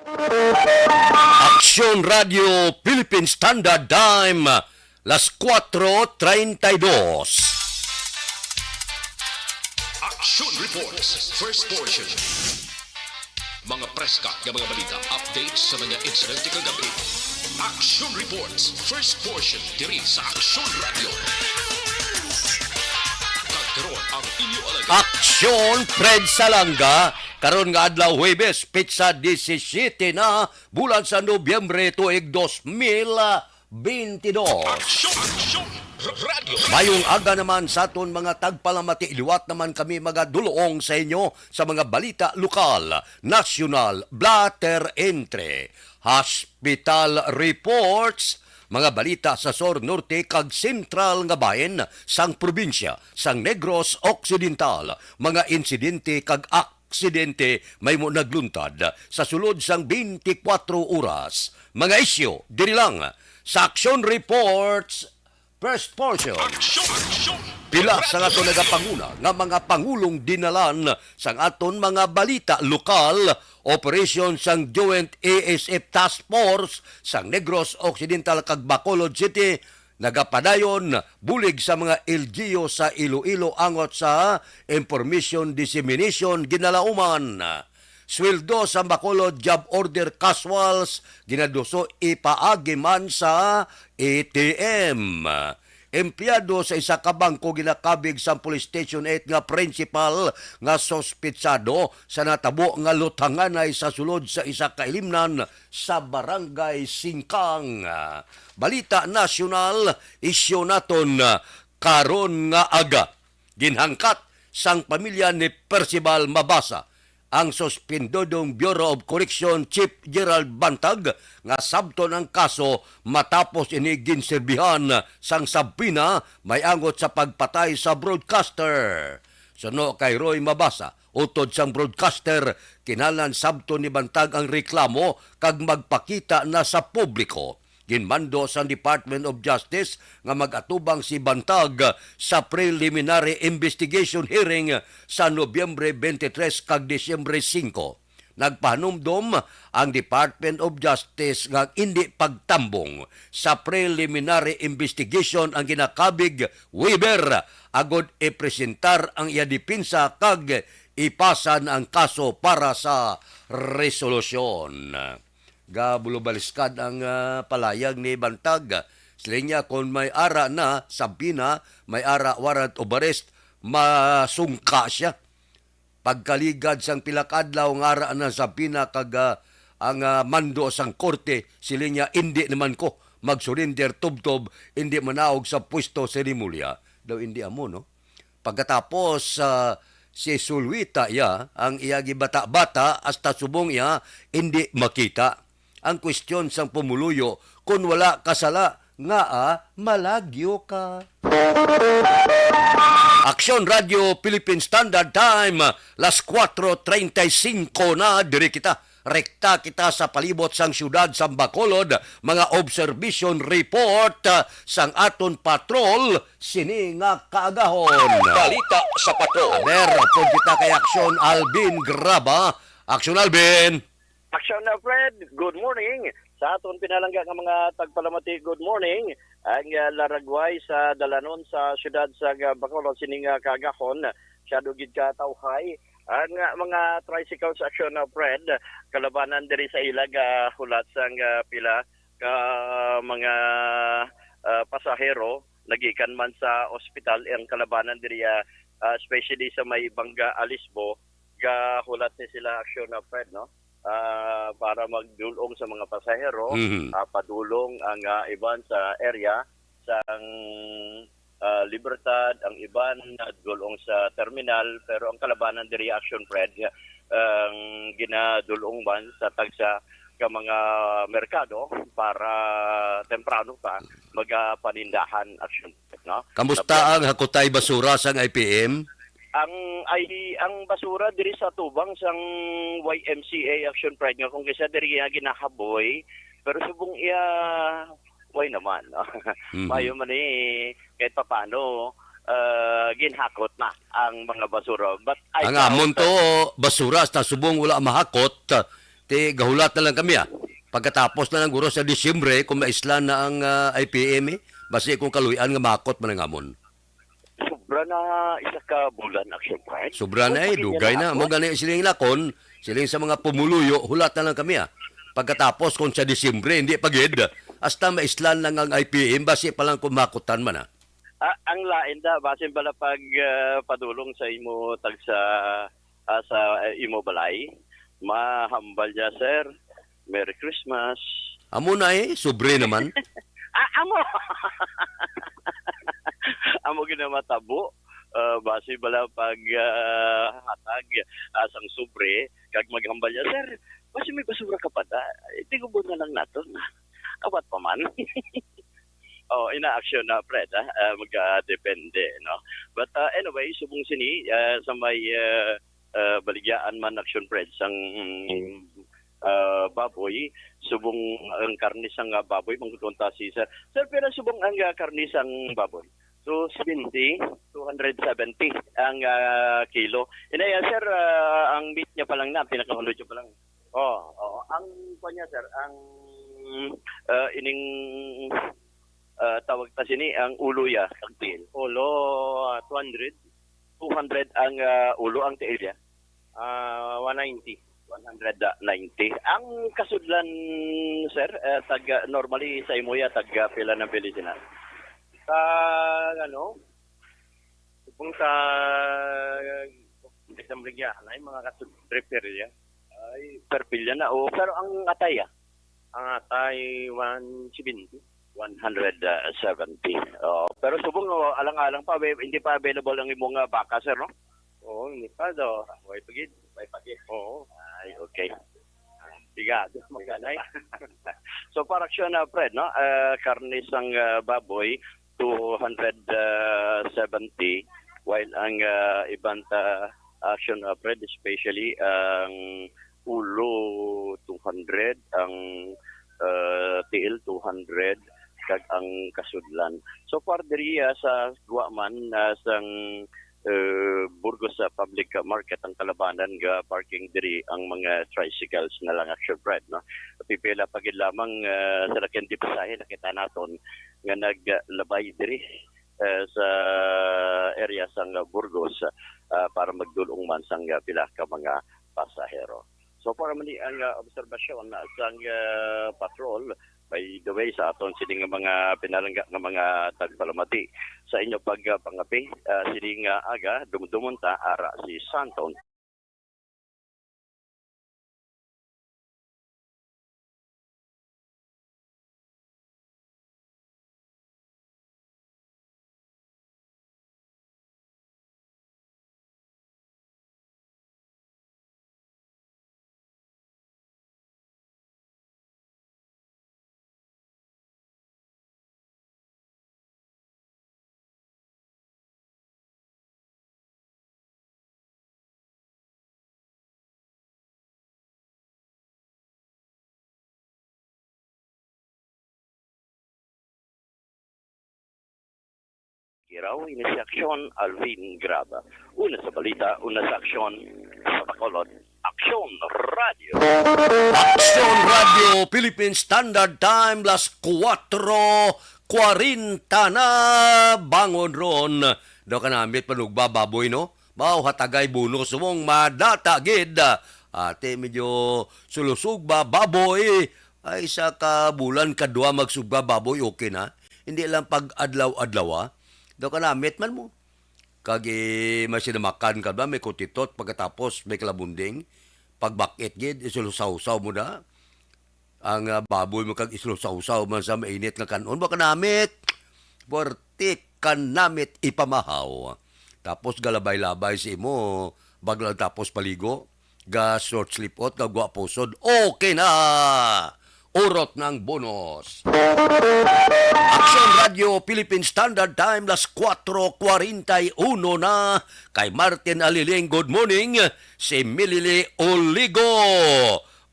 Aksyon Radio Philippine Standard Time, las 4:32. Action Reports, first portion. Mga preska ng mga balita, updates sa mga insidente kagabi. Action Reports, first portion, diri sa Action Radio. Kagkaroon ang inyo alaga. Aksyon Fred Salanga, karon nga adlaw Huwebes, pitsa 17 na bulan sa Nobyembre tuig 2022. Action Radio. Mayong aga naman sa aton mga tagpalamati, iliwat naman kami magadulong sa inyo sa mga balita lokal, nasyonal, blatter entre, hospital reports, mga balita sa Sur Norte kag Sentral nga bayan sang probinsya sang Negros Occidental, mga insidente kag aksidente may mo nagluntad sa sulod sang 24 oras. Mga isyo diri lang sa Action Reports first portion. Action. Pila sa aton nagapanguna nga mga pangulong dinalan sang aton mga balita lokal, operation sang Joint ASF Task Force sang Negros Occidental kag Bacolod City nagapadayon bulig sa mga LGU sa Iloilo angot sa information dissemination ginalauman. Sweldo sa Bacolod Job Order Casuals ginaduso ipaagi man sa ATM. Empleyado sa isa ka bangko ginakabig sa Police Station 8 nga principal nga sospitsado sa natabo nga lutanganay sa sulod sa isa ka ilimnan sa Barangay Singkang. Balita nasyonal, isyu naton karon nga aga. Ginhangkat sang pamilya ni Percival Mabasa ang suspendodong Bureau of Correction Chief Gerald Bantag nga sabton ang kaso matapos ini ginserbihan sang sabina may angot sa pagpatay sa broadcaster. Suno kay Roy Mabasa, utod sang broadcaster, kinahanglan sabton ni Bantag ang reklamo kag magpakita na sa publiko. Ginmando sa Department of Justice nga mag-atubang si Bantag sa preliminary investigation hearing sa Nobyembre 23 kag Disyembre 5. Nagpahanumdom ang Department of Justice nga hindi pagtambong sa preliminary investigation ang ginakabig Weber agod ipresentar ang iya dipinsa kag ipasan ang kaso para sa resolusyon. Gabulubaliskad ang palayag ni Bantag. Silinya kung may ara na, sabi na, may ara warrant of arrest, masungka siya. Pagkaligad sang pilakadlaw ng ara na sabi na kag ang mando sang korte, silinya hindi naman ko mag-surrender tubtob, hindi manaog sa pwesto seremolya. Daw hindi amo, no? Pagkatapos si Sulwita ya, ang iyagi bata-bata, hasta subong ya, hindi makita. Ang kwestiyon sang pumuluyo, kung wala kasala, nga malagyo ka. Aksyon Radio Philippine Standard Time, las 4:35 na, diri kita. Rekta kita sa palibot sang syudad sang Bacolod, mga observation report sang aton patrol, sini nga kaagahon. Balita sa patrol. Aber, po kita kay Aksyon Alvin Graba. Aksyon Alvin! Action na Fred, good morning. Sa aton pinalangga ng mga tagpalamati, good morning. Ang laragway sa dalanon sa syudad sa Bacolod sining kagahon, siya dugid ka tawhay. Ang mga tricycles action na Fred, kalabanan diri sa ilag hulat sang pila ka mga pasahero nagikan man sa ospital ang kalabanan diri especially sa may Bangga Alisbo ga hulat ni sila action na Fred, no? Para magdulong sa mga pasahero, padulong ang iban sa area sang Libertad, ang iban dulong sa terminal, pero ang kalabanan di reaction Fred ang ginadulong ban sa tagsa ka mga merkado para temprano pa magapanindahan action, no? Kamusta ang hakutay basura sang IPM? ang basura diri sa tubang sang YMCA action Pride nga kung kaysa diri ginahaboy pero subong iya way naman, no? Mayo man kahit papaano ginhakot na ang mga basura, but ang amon to basura sa subong wala mahakot Ti gahulat na lang kami Pagkatapos na lang guro sa Disyembre kung maislan na ang IPM basi kung kaluyan nga makot man ang amon. Sobra na isa ka bulan action plan. Sobra na dugay na. Mo gani siling lakon, siling sa mga pumuluyo, hulat na lang kami Pagkatapos kung sa Disyembre hindi pagid, hasta maislan lang ang IPM basi pa lang kumakutan man Ang lain da basin bala pag padulong sa imo tag sa imo balay. Mahambal ja sir. Merry Christmas. Amo na sobre naman. Amo. Amo ginamatabo. Base bala pag hatag asang sobre kag maghambal ya sir. Base may basura ka pa da. Tigubon na lang nato na. Awat pa man. Ina-action na Fred magdepende no. But anyway, subong sini sa may baligyan man action Fred sang baboy, subong ang karnisang baboy, mangkutunta si sir. Sir, pero subong ang karnisang baboy. So, 270 ang kilo. Inaya, sir, ang meat niya pa lang na, pinakahulod niya pa lang. Ang kanya, sir, ang ining tawag ta sini, ang ulo ya, ang tiil. Ulo, 200. 200 ang ulo, ang tiil ya. 190. 190. Ang kasudlan, sir, normally sa imo ya, pila ng Pilipinas? Kung sa isang ligyan, ay mga kasud prepare ya. Ay, per pilya na. Pero ang atay Ang atay, 170. 170. Pero subong, alang-alang pa, hindi pa available ang imong baka, sir, no? Hindi pa daw. May pagid. Oo. Ay, okay. Bigado. Magkanay. So, para action na, Fred, no? Karnisang baboy, 270. While ang ibang action, Fred, especially ang ulo, 200. Ang tiil, 200. Kag ang kasudlan. So, far, diriya sa Guaman, sang Burgos sa public market ang kalabanan ga parking diri ang mga tricycles na lang action Fred no pipila pagid lamang sa lakin di pasahe nakita naton nga naglabay diri sa area sang Burgos para magdulong man sang pila ka mga pasahero. So para man ang obserbasyon sang patrol by the way sa aton sining mga pinalangga nga mga tagpalamati sa inyo pagpangapi sining aga dumdumonta ara si Santon. Iraw, ini si Aksyon Alvin Graba. Una sa balita, una sa aksyon sa Bacolod. Aksyon Radio. Action Radio Philippine Standard Time las 4:40 na bangon ron. Do ka namit panugba baboy no. Mao hatagay buno sumong madata gid. Ate medyo sulusog ba baboy ay sa ka bulan kadua magsugba baboy okay na. Hindi lang pag adlaw-adlaw do ka namit man mo. Kagi masinamakan ka ba, may kutitot, pagkatapos may kalabunding, pagbakit gid, isulusaw-saw mo na. Ang baboy mo kag isulusaw-saw man sa mainit nga kanon, baka namit, portik kan namit ipamahaw. Tapos galabay-labay si mo, baglang tapos paligo, ga short sleep out, ga guwaposod, okay na! Urot ng bonus. Action Radio Philippine Standard Time las 4:41 na kay Martin Aliling good morning si Milili Oligo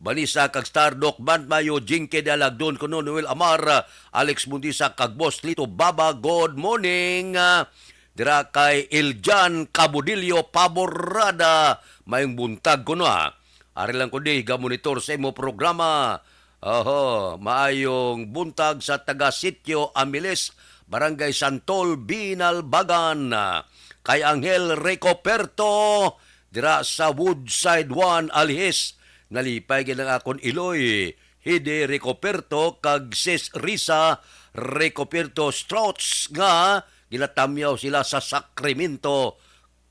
Balisa kag Stardock Bandmayo Jinke de Alagdon kuno Noel Amar Alex Mundisa kag Boss Lito Baba good morning dira kay Iljan Cabudillo Paborada mayong buntag kuno Ari lang ko di, monitor sa imo programa. Oho, maayong buntag sa taga Sitio Amiles, Barangay Santol, Binalbagan. Kay Angel Recoperto, dira sa Woodside 1, Alihis. Nalipay ginang akon Iloy. Hide Recoperto, kag Sis Risa Recoperto Strauts nga ginatamyaw sila sa Sacramento,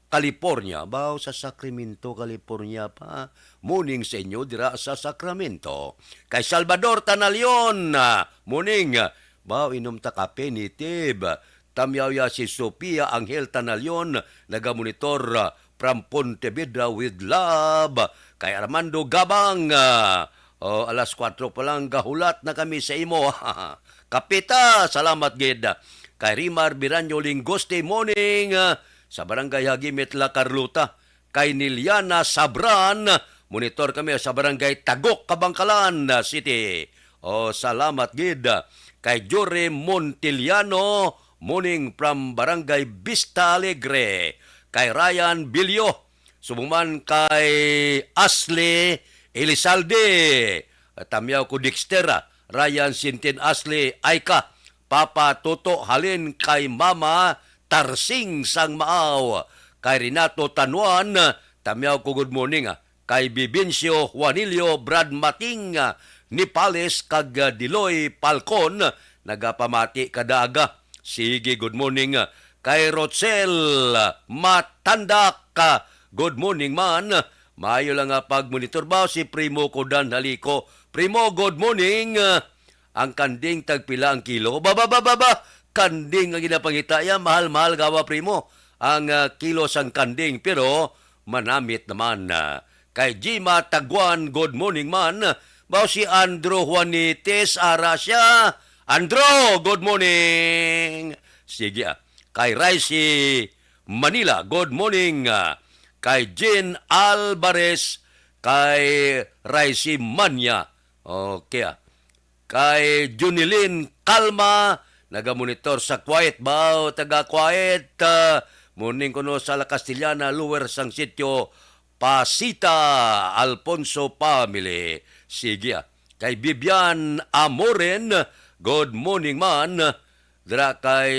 California. Baw sa Sacramento, California pa. Muning sa inyo dira sa Sacramento. Kay Salvador Tanalion, muning. Baw inom ta kape nitib. Tamyaw ya si Sofia Angel Tanalion, nagamonitor from Pontevedra with love. Kay Armando Gabang, alas 4 pa lang gahulat na kami sa imo. Kapita, salamat gid. Kay Rimar Biranyo Lingoste, morning. Sa Barangay Hagimit La Carlota. Kay Niliana Sabran, monitor kami sa Barangay Tagok, Kabangkalan City. Salamat gid. Kay Jore Montiliano, morning from Barangay Vista Alegre. Kay Ryan Bilyo, sumuman kay Ashley Elizalde. Tamyaw ko Dextera, Ryan Sintin Ashley Aika. Papa Toto halin kay Mama Tarsing Sang Maaw. Kay Renato Tanuan, tamyaw ko good morning. Kay Bibencio Juanilio Brad Mating, Nipales kag Diloy Palcon, nagapamati kadaga. Sige, good morning. Kay Rochel Matandak, good morning man. Maayo lang nga pag-monitor ba si Primo Kodan Haliko. Primo, good morning. Ang kanding tagpila ang kilo. Baba. Kanding ang ginapangitaya. Mahal-mahal gawa, Primo. Ang kilo sang kanding. Pero manamit naman. Kay Jima Taguan, good morning man. Bao si Andro Juanites Arasya. Andro, good morning. Sige. Kay Raisi Manila, good morning. Kay Jean Alvarez, kay Raisi Manya. Okay. Kay Junilin Kalma, nagamonitor sa Quiet Bao, taga-Quiet. Morning ko no sa La Castellana, Lower sang sitio, Pasita, Alfonso Family. Sige. Kay Bibian Amoren, good morning man. Dra kay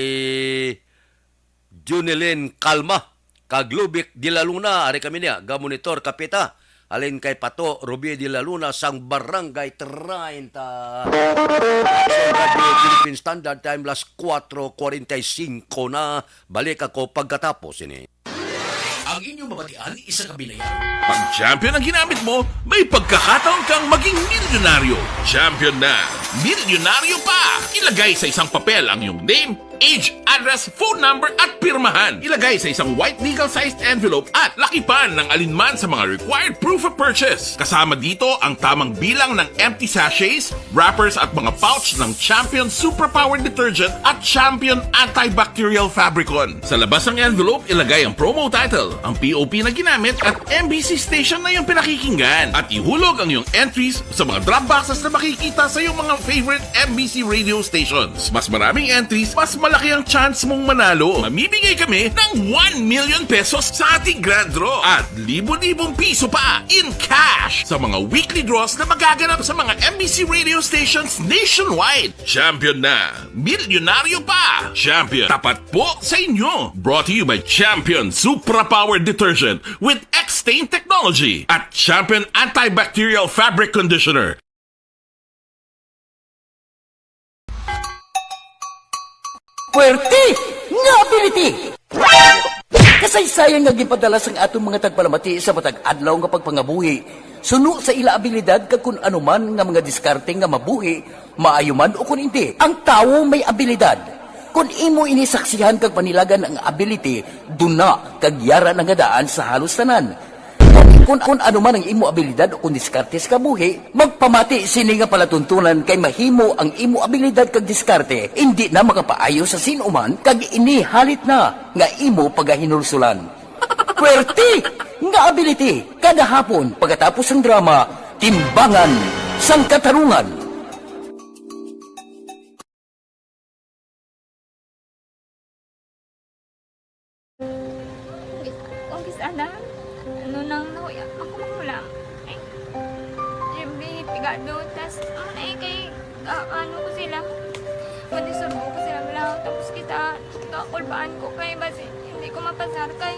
Junilin Kalma, kaglubik di la Luna, ari kami niya, gamonitor kapita, alin kay Pato, Ruby di la Luna, sang Barangay 30. Radio Philippine Standard Time, las 4:45 na, balik ako pagkatapos ini. Ang inyong mabatian, isa kabilayan. Pag champion ang ginamit mo, may pagkakataon kang maging milyonaryo. Champion na, milyonaryo pa! Ilagay sa isang papel ang iyong name, age, address, phone number at pirmahan. Ilagay sa isang white legal-sized envelope at lakipan ng alinman sa mga required proof of purchase. Kasama dito ang tamang bilang ng empty sachets, wrappers at mga pouch ng Champion Superpower Detergent at Champion Antibacterial Fabricon. Sa labas ng envelope, ilagay ang promo title, ang POP na ginamit at MBC station na yung pinakikinggan. At ihulog ang iyong entries sa mga drop boxes na makikita sa iyong mga favorite MBC radio stations. Mas maraming entries, mas malaki ang chance mong manalo. Mamimigay kami ng 1 million pesos sa ating grand draw at libo-libong piso pa in cash sa mga weekly draws na magaganap sa mga MBC radio stations nationwide. Champion na, milyonaryo pa. Champion, tapat po sa inyo. Brought to you by Champion Superpower Detergent with X-Stain Technology at Champion Antibacterial Fabric Conditioner. Puwerte nga ability! Kasaysayan nga gipadala sang atong mga tagpalamati sa matag adlaw nga pagpangabuhi. Suno sa ila abilidad kag kun anuman nga mga diskarte nga mabuhi, maayo man o kun hindi. Ang tawo may abilidad. Kung imo inisaksihan kag panilagan ang ability, duna kag yara nga daan sa halos tanan. Kung ano man ang imo abilidad o kung diskarte sa kabuhi, magpamati sini nga palatuntunan kay mahimo ang imo abilidad kag diskarte, hindi na makapaayo sa sinuman kag inihalit na nga imo pagahinulsulan. Puwerte nga ability, kada hapon pagkatapos ng drama, Timbangan sang Katarungan. Kung sana, ano nang nauya, ako mangulang. Ay, siyempre, pigado. Tapos, ay, kay, ano ko sila. Madisurbo ko sila lang. Tapos kita, kakulbaan ko kay basi. Hindi ko mapasar kay.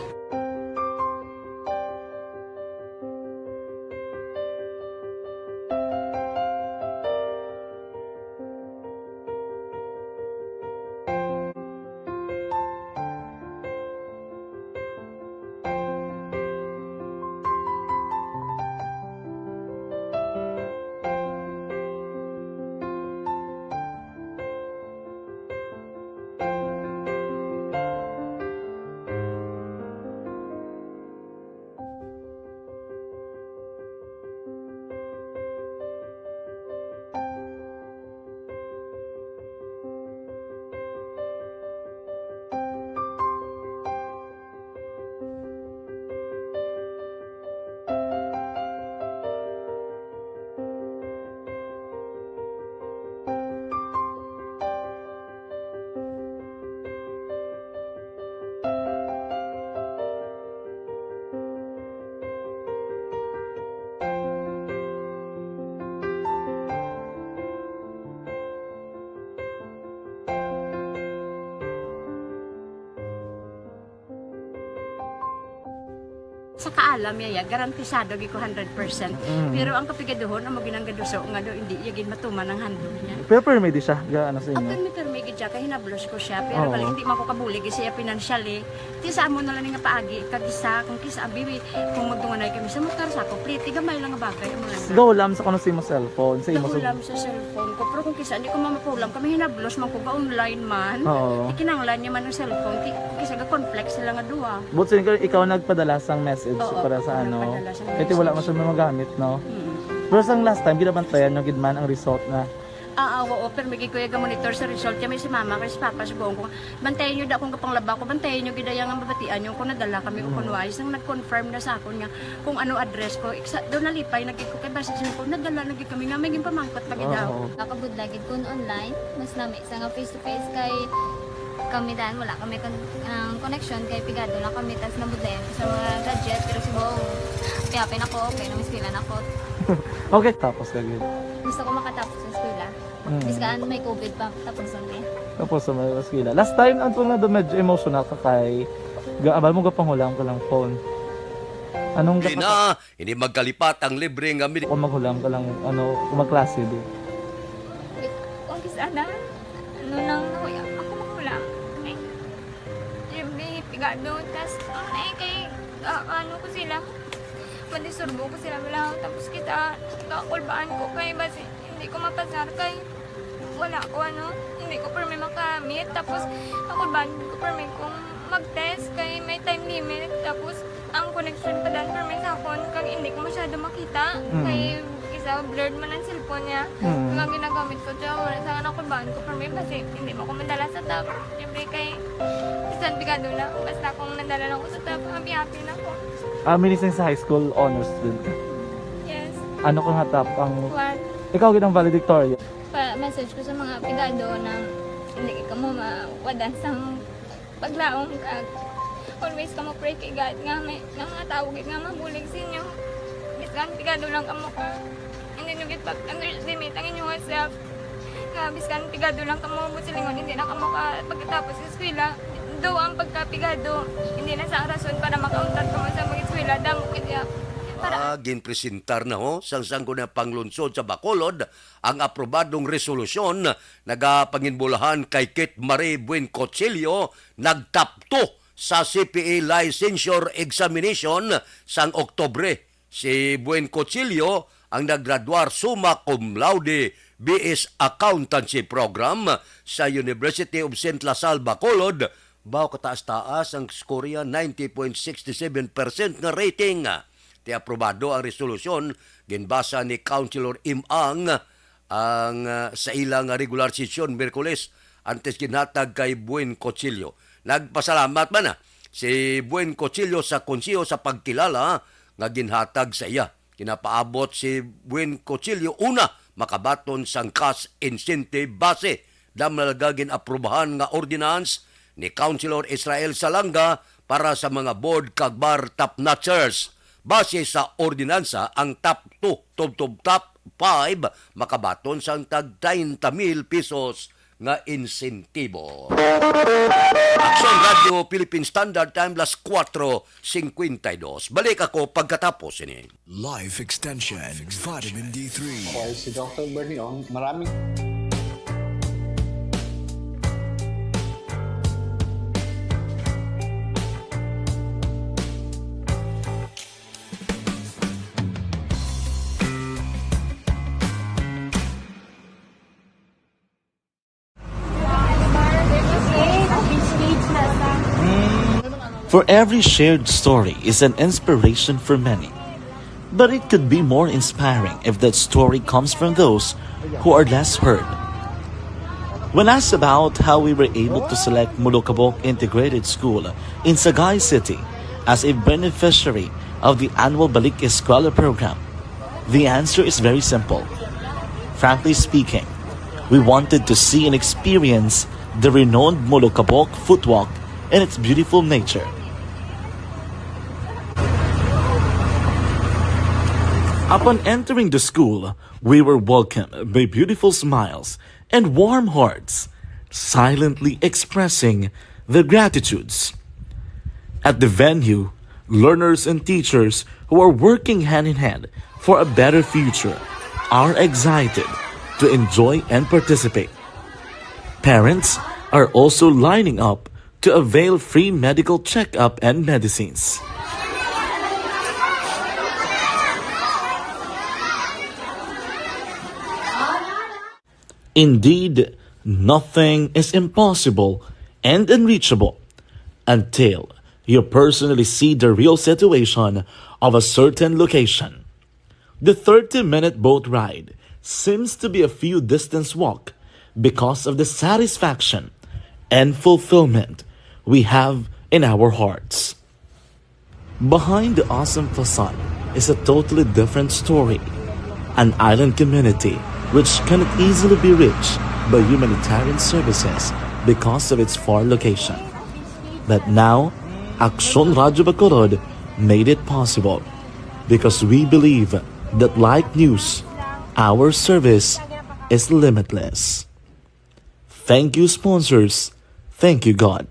Sa kaalam yaya, garantisado gi ko 100%. Pero ang kapigaduhon, ang maginanggaduso, nga do, hindi yagin matuman ang handog niya. Pero permedi siya, gaano sa Ang inyo? permigid siya, kaya hinablos ko siya. Pero Oo. balik, hindi man ko kabulig siya financially. Tisa mo na lang nga paagi, kagisa, kung kisa abibi, kung magdunganay kami sa motor sa complete, gamay lang nga bagay. Gawlam sa kuno sa imo cellphone, sa imo Nahulam sa cellphone ko. Pero kung kisa, hindi ko mamapulam. Kami hinablos man ko ka online man. Oo. Ikinanglan niya man ng cellphone. Kisa ga complex sila nga duwa. But so, ikaw nagpadala sang message Oo, para sa ako ano. nagpadala sang Kasi wala mo message. siya magamit, no? Hmm. Pero sang last time, ginabantayan yung gidman ang result na. Oo, pero may kuya monitor sa result niya. May si mama, kasi si papa, si buong ko. Bantayan niyo da kung kapanglaba ko. Bantayan niyo gidayang ang babatian yung kung nadala kami o kunwais. Nang nag-confirm na sa ako niya kung ano address ko. Doon nalipay, nagkiko kay basis ko. Nadala, nagkik kami nga. May pamangkot lagi daw. Oo. Nakabudlagid kun online, mas nami sa nga face-to-face kay kami dahil wala kami connection kay pigado lang kami tas nabudlayan sa mga gadget pero si Bong piyapin ako okay na miskilan ako Okay, tapos kagid. gusto ko makatapos sa eskwela biskaan may COVID pa tapos ulit Tapos sa mga skila. Last time, ang na do medyo emotional ka kay gaabal mo gapanghulam ka lang phone. Anong Di na, hindi magkalipat ang libre nga kung maghulam ka lang, ano, kung magklase di. kung kisana ano lang nakuya ako makulang ay siyempre pigado tas ay kay ano ko sila madisurbo ko sila lang tapos kita kakulbaan ko kay basi hindi ko mapasar kay wala ko ano hindi ko permi makamit tapos kakulbaan ko permi kung mag-test kay may time limit tapos ang connection pa dan permi sa phone kag hindi ko masyado makita kay isa blurred man ang cellphone niya kaya ginagamit ko siya wala sa anak ko baan ko permi kasi hindi mo ko madala sa tab siyempre kay isang bigado lang basta kung nadala lang ko sa tab happy na ako Minising sa high school honor student ka. yes Ano kang hatap ang... what Ikaw ginang valedictorian. message ko sa mga pigado na hindi ka mo mawadan sang paglaong kag always ka mo pray kay God nga may nga tawag nga mabulig sa inyo biskan pigado lang ka mo ka hindi nyo git pag-underestimate ang inyong self nga biskan pigado lang ka mo silingon hindi na ka mo ka pagkatapos sa eskwela do ang pagkapigado hindi na sa rason para makauntat ka mo sa mga eskwela damo kaya para ginpresentar na ho sang sangko na panglunsod sa Bacolod ang aprobadong resolusyon nagapanginbulahan kay Kit Marie Buencochilio nagtapto sa CPA licensure examination sang Oktobre. Si Buencochilio ang naggraduar summa cum laude BS Accountancy Program sa University of St. Lasal, Bacolod. Baw kataas-taas ang skorya 90.67% nga rating. Ti aprobado ang resolusyon ginbasa ni Councilor Imang ang sa ilang regular session Miyerkules antes ginhatag kay Buencochilio. Nagpasalamat man na si Buencochilio sa konseho sa pagkilala nga ginhatag sa iya. Kinapaabot si Buencochilio una makabaton sang cash incentive base damalaga ginaprubahan nga ordinance ni Councilor Israel Salanga para sa mga board kag bar top notchers. Base sa ordinansa, ang top 2, top 5, makabaton sang tag 30,000 pesos nga insentibo. Aksyon Radio Philippine Standard Time, las 4:52. Balik ako pagkatapos ini. Life Extension, Vitamin D3. Okay, si Dr. Bernie Ong, maraming For every shared story is an inspiration for many. But it could be more inspiring if that story comes from those who are less heard. When asked about how we were able to select Mulukabok Integrated School in Sagay City as a beneficiary of the annual Balik Eskwela program, the answer is very simple. Frankly speaking, we wanted to see and experience the renowned Mulukabok footwalk in its beautiful nature. Upon entering the school, we were welcomed by beautiful smiles and warm hearts, silently expressing their gratitudes. At the venue, learners and teachers who are working hand in hand for a better future are excited to enjoy and participate. Parents are also lining up to avail free medical checkup and medicines. Indeed, nothing is impossible and unreachable until you personally see the real situation of a certain location. The 30-minute boat ride seems to be a few distance walk because of the satisfaction and fulfillment we have in our hearts. Behind the awesome facade is a totally different story. An island community which cannot easily be reached by humanitarian services because of its far location. But now, Aksyon Radio Bacolod made it possible because we believe that like news, our service is limitless. Thank you, sponsors. Thank you, God.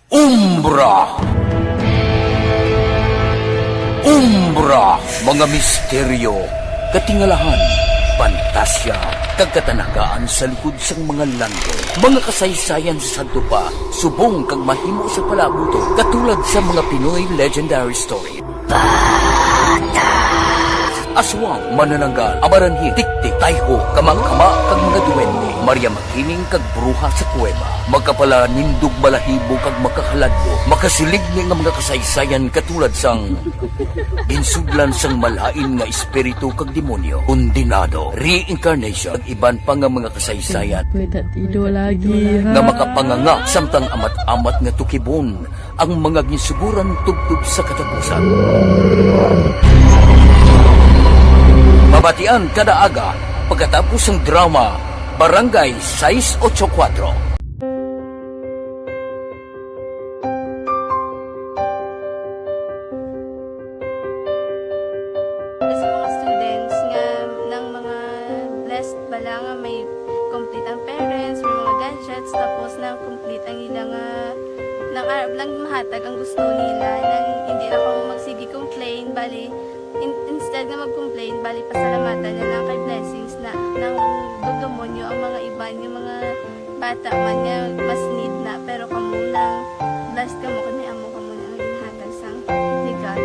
Umbra! Umbra! Mga misteryo, katingalahan, pantasya, kagkatanagaan sa likod sang mga lando. Mga kasaysayan sa santo pa, subong kag mahimo sa palabuto, katulad sa mga Pinoy legendary story. Aswang, manananggal, amaranhit, tiktik, tayho, kamang-kama, kag mga duwende, Maria Makining kag bruha sa kuweba, magkapala nindog balahibo kag makahaladlo, makasilig ni nga mga kasaysayan katulad sang ginsuglan sang malain nga espiritu kag demonyo, undinado, reincarnation, kag iban pa nga mga kasaysayan nga makapanganga samtang amat-amat nga tukibon ang mga ginsuguran tubtub sa katapusan. Mabatian kada aga pagkatapos ng drama Barangay 684. Sa mga students nga ng mga blessed bala nga may complete ang parents, may mga gadgets, tapos na complete ang ilang lang mahatag ang gusto nila nang hindi na ako magsige complain bali instead nga mag-complain bali pasalamatan na lang kay blessings na nang dudumonyo ang mga iban yung mga bata man nga mas need na pero kamo lang blessed kamo kami amo kamo na ang ginhatag sang ni God.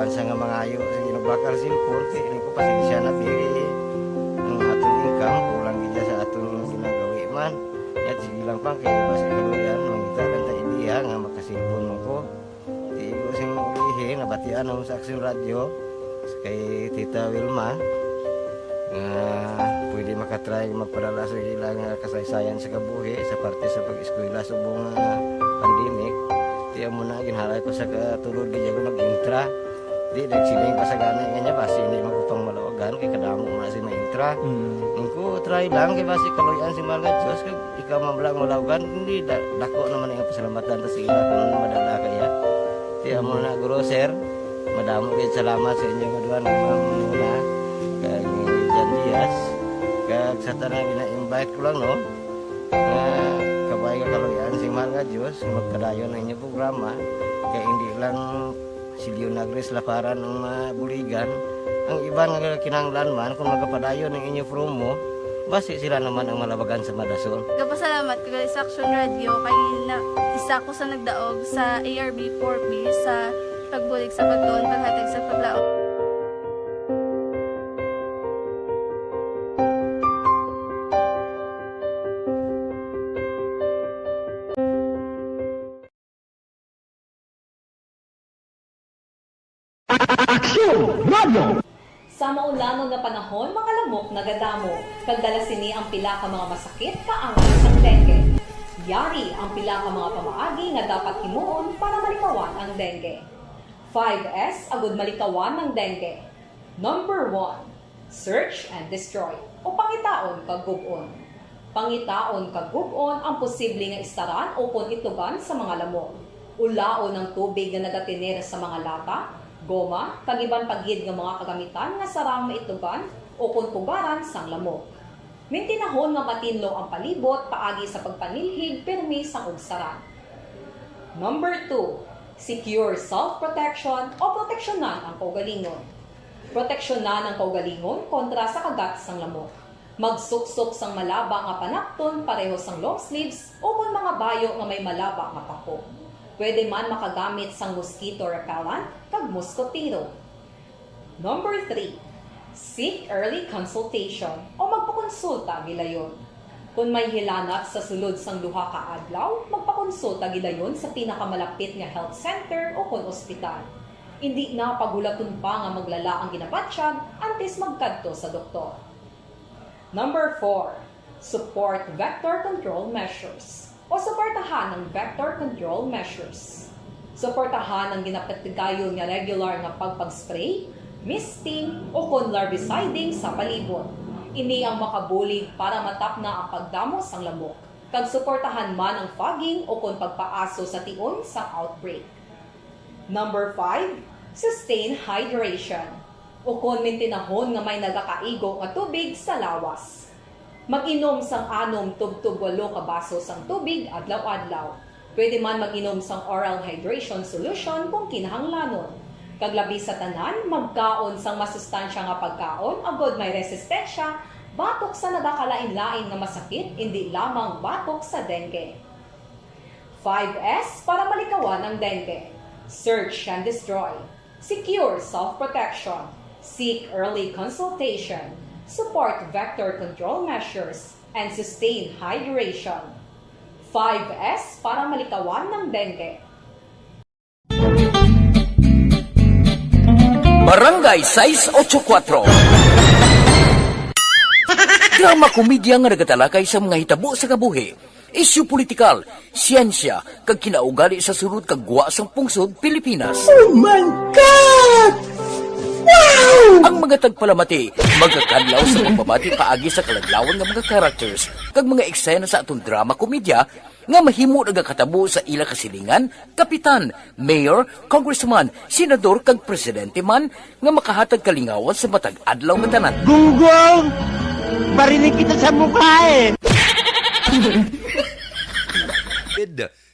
kuan sa nga mga ayo sa ginabakal cellphone kay ini ko pasensya na diri ang atong income kulang gid sa atong ginagawi man yat sige lang pang kay basta kaluyan mangita kan ta idiha nga makasilpon mo ko di ko sing ihi nabatian ang sa Aksyon Radio kay Tita Wilma nga pwede makatry magpadala sa ilang kasaysayan sa kabuhi sa parte sa pag-eskwela subong pandemic. Tiya mo na ginhalay ko sa katulod di ko nag-intra. Di nagsiling pa sa gana nga basi hindi magupang malawagan kay kadamo mo na si ma-intra. Ingko try lang kay basi kaluyan si mga Diyos kay ikaw mablang malawagan hindi dako naman ang pasalamatan ta sa ila kung madala kaya. Tiya mo na guro sir. Madamo kay salamat sa inyo duan muna. Kay Jan Diaz kag sa tanang ina-invite ko lang no. Kabay ka kaluyan si mga Diyos magpadayon ng inyong programa kaya hindi lang si Leonagres Laparan ang mabuligan ang iba nga kinanglan man kung magpadayon ng inyong promo basi sila naman ang malabagan sa Madasol. Kapasalamat ko sa Aksyon Radio kay isa ko sa nagdaog sa ARB 4B sa pagbulig sa pagtuon paghatag sa paglaog. Sa maulamang na panahon, mga lamok nagadamo. Kagdala sini ang pila ka mga masakit kaangat ang dengue. Yari ang pila ka mga pamaagi nga dapat himuon para malikawan ang dengue. 5S agud malikawan ng dengue. Number 1, search and destroy o pangitaon kag gub-on. Pangitaon kag gub-on ang posible nga istaran o kon itugan sa mga lamok. Ulaon ng tubig nga nagatinir sa mga lata, goma, kagiban pagid nga mga kagamitan nga sarang maitugan o kuntugaran sang lamok. Mintinahon nga matinlo ang palibot paagi sa pagpanilhig permi sang ugsaran. Number 2, secure self-protection o proteksyonan ang kaugalingon. Proteksyonan ang kaugalingon kontra sa kagat sang lamok. Magsuksok sang malaba nga panakton pareho sang long sleeves o kung mga bayo nga may malaba nga pako. Pwede man makagamit sang mosquito repellent kag mosquitero. Number 3, seek early consultation o magpakonsulta gilayon. Kung may hilanat sa sulod sang duha ka adlaw, magpakonsulta gilayon sa pinakamalapit nga health center o kon ospital. Hindi na pagulaton pa nga maglala ang ginabatsyag antes magkadto sa doktor. Number 4, support vector control measures o suportahan ng vector control measures. Suportahan ang ginapatigayon nga regular nga pagpag-spray, misting o kon larviciding sa palibot. Ini ang makabulig para matapna ang pagdamo sang lamok. Kag suportahan man ang fogging o kon pagpaaso sa tion sa outbreak. Number 5, sustain hydration o kon mintinahon nga may nagakaigo nga tubig sa lawas. Mag-inom sang 6 tub-tub 8 ka baso sang tubig adlaw-adlaw. Pwede man mag-inom sang oral hydration solution kung kinahanglanon. Kaglabi sa tanan, magkaon sang masustansya nga pagkaon agod may resistensya, batok sa nagakalain-lain nga masakit, hindi lamang batok sa dengue. 5S para malikawan ang dengue. Search and destroy. Secure self-protection. Seek early consultation. Support vector control measures. And sustain hydration. 5S para malikawan ng dengue. Barangay 684 Drama komedya nga nagatalakay sa mga hitabo sa kabuhi, isyu politikal, siyensya, kag kinaugali sa sulod kag guwa sang pungsod Pilipinas. Oh my God! Wow! Ang mga tagpalamati, magkakadlaw sa pagbabati paagi sa kaladlawan ng mga characters kag mga eksena sa atong drama komedya nga mahimo nagakatabo sa ila kasilingan, kapitan, mayor, congressman, senador kag presidente man nga makahatag kalingawan sa matag adlaw nga tanan. Gunggong! Barinig kita sa mukha eh!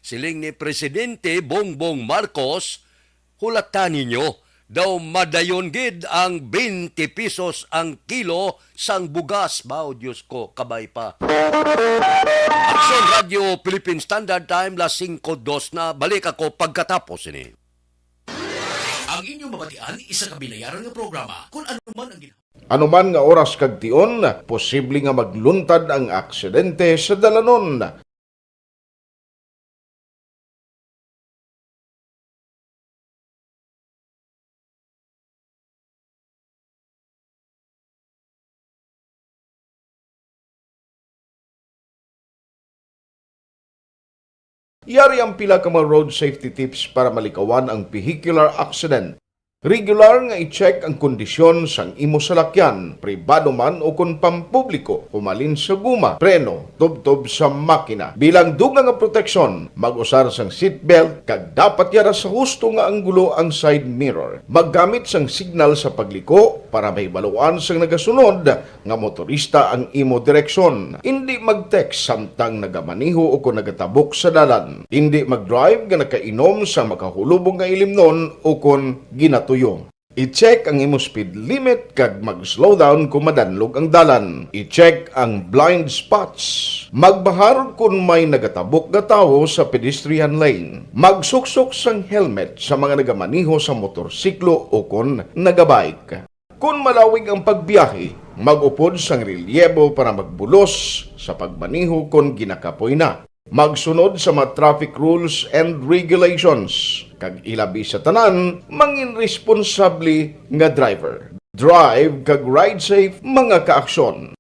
Siling ni Presidente Bongbong Marcos, hulatan ninyo daw madayon gid ang 20 pesos ang kilo sang bugas. Bao, Diyos ko, kabay pa. Aksyon Radio Philippine Standard Time, 5:02 na. Balik ako pagkatapos ini. Ang Ang inyong mabatian isa ka binayaran nga programa kung ano man ang Anuman nga oras kag tion, posible nga magluntad ang aksidente sa dalanon. Yari ang pila ka mga road safety tips para malikawan ang vehicular accident. Regular nga i-check ang kondisyon sang imo salakyan, pribado man o kung pampubliko, pumalin sa guma, preno, tubtob sa makina. Bilang dugang nga proteksyon, mag-usar sang seatbelt, kag dapat yara sa husto nga anggulo ang side mirror. Maggamit sang signal sa pagliko para may baluan sang nagasunod nga motorista ang imo direksyon. Hindi mag-text samtang nagamaniho o kung nagatabok sa dalan. Hindi mag-drive nga nakainom sa makahulubong nga ilimnon o kung tuyo. I-check ang imo speed limit kag mag-slow down kung madanlog ang dalan. I-check ang blind spots. Magbahar kung may nagatabok nga tawo sa pedestrian lane. Magsuksok sang helmet sa mga nagamaniho sa motorsiklo o kung nagabike. Kung malawig ang pagbiyahe, mag-upod sang relyebo para magbulos sa pagmaniho kung ginakapoy na. Magsunod sa mga traffic rules and regulations. Kag ilabi sa tanan, mangin responsable nga driver. Drive kag ride safe mga kaaksyon.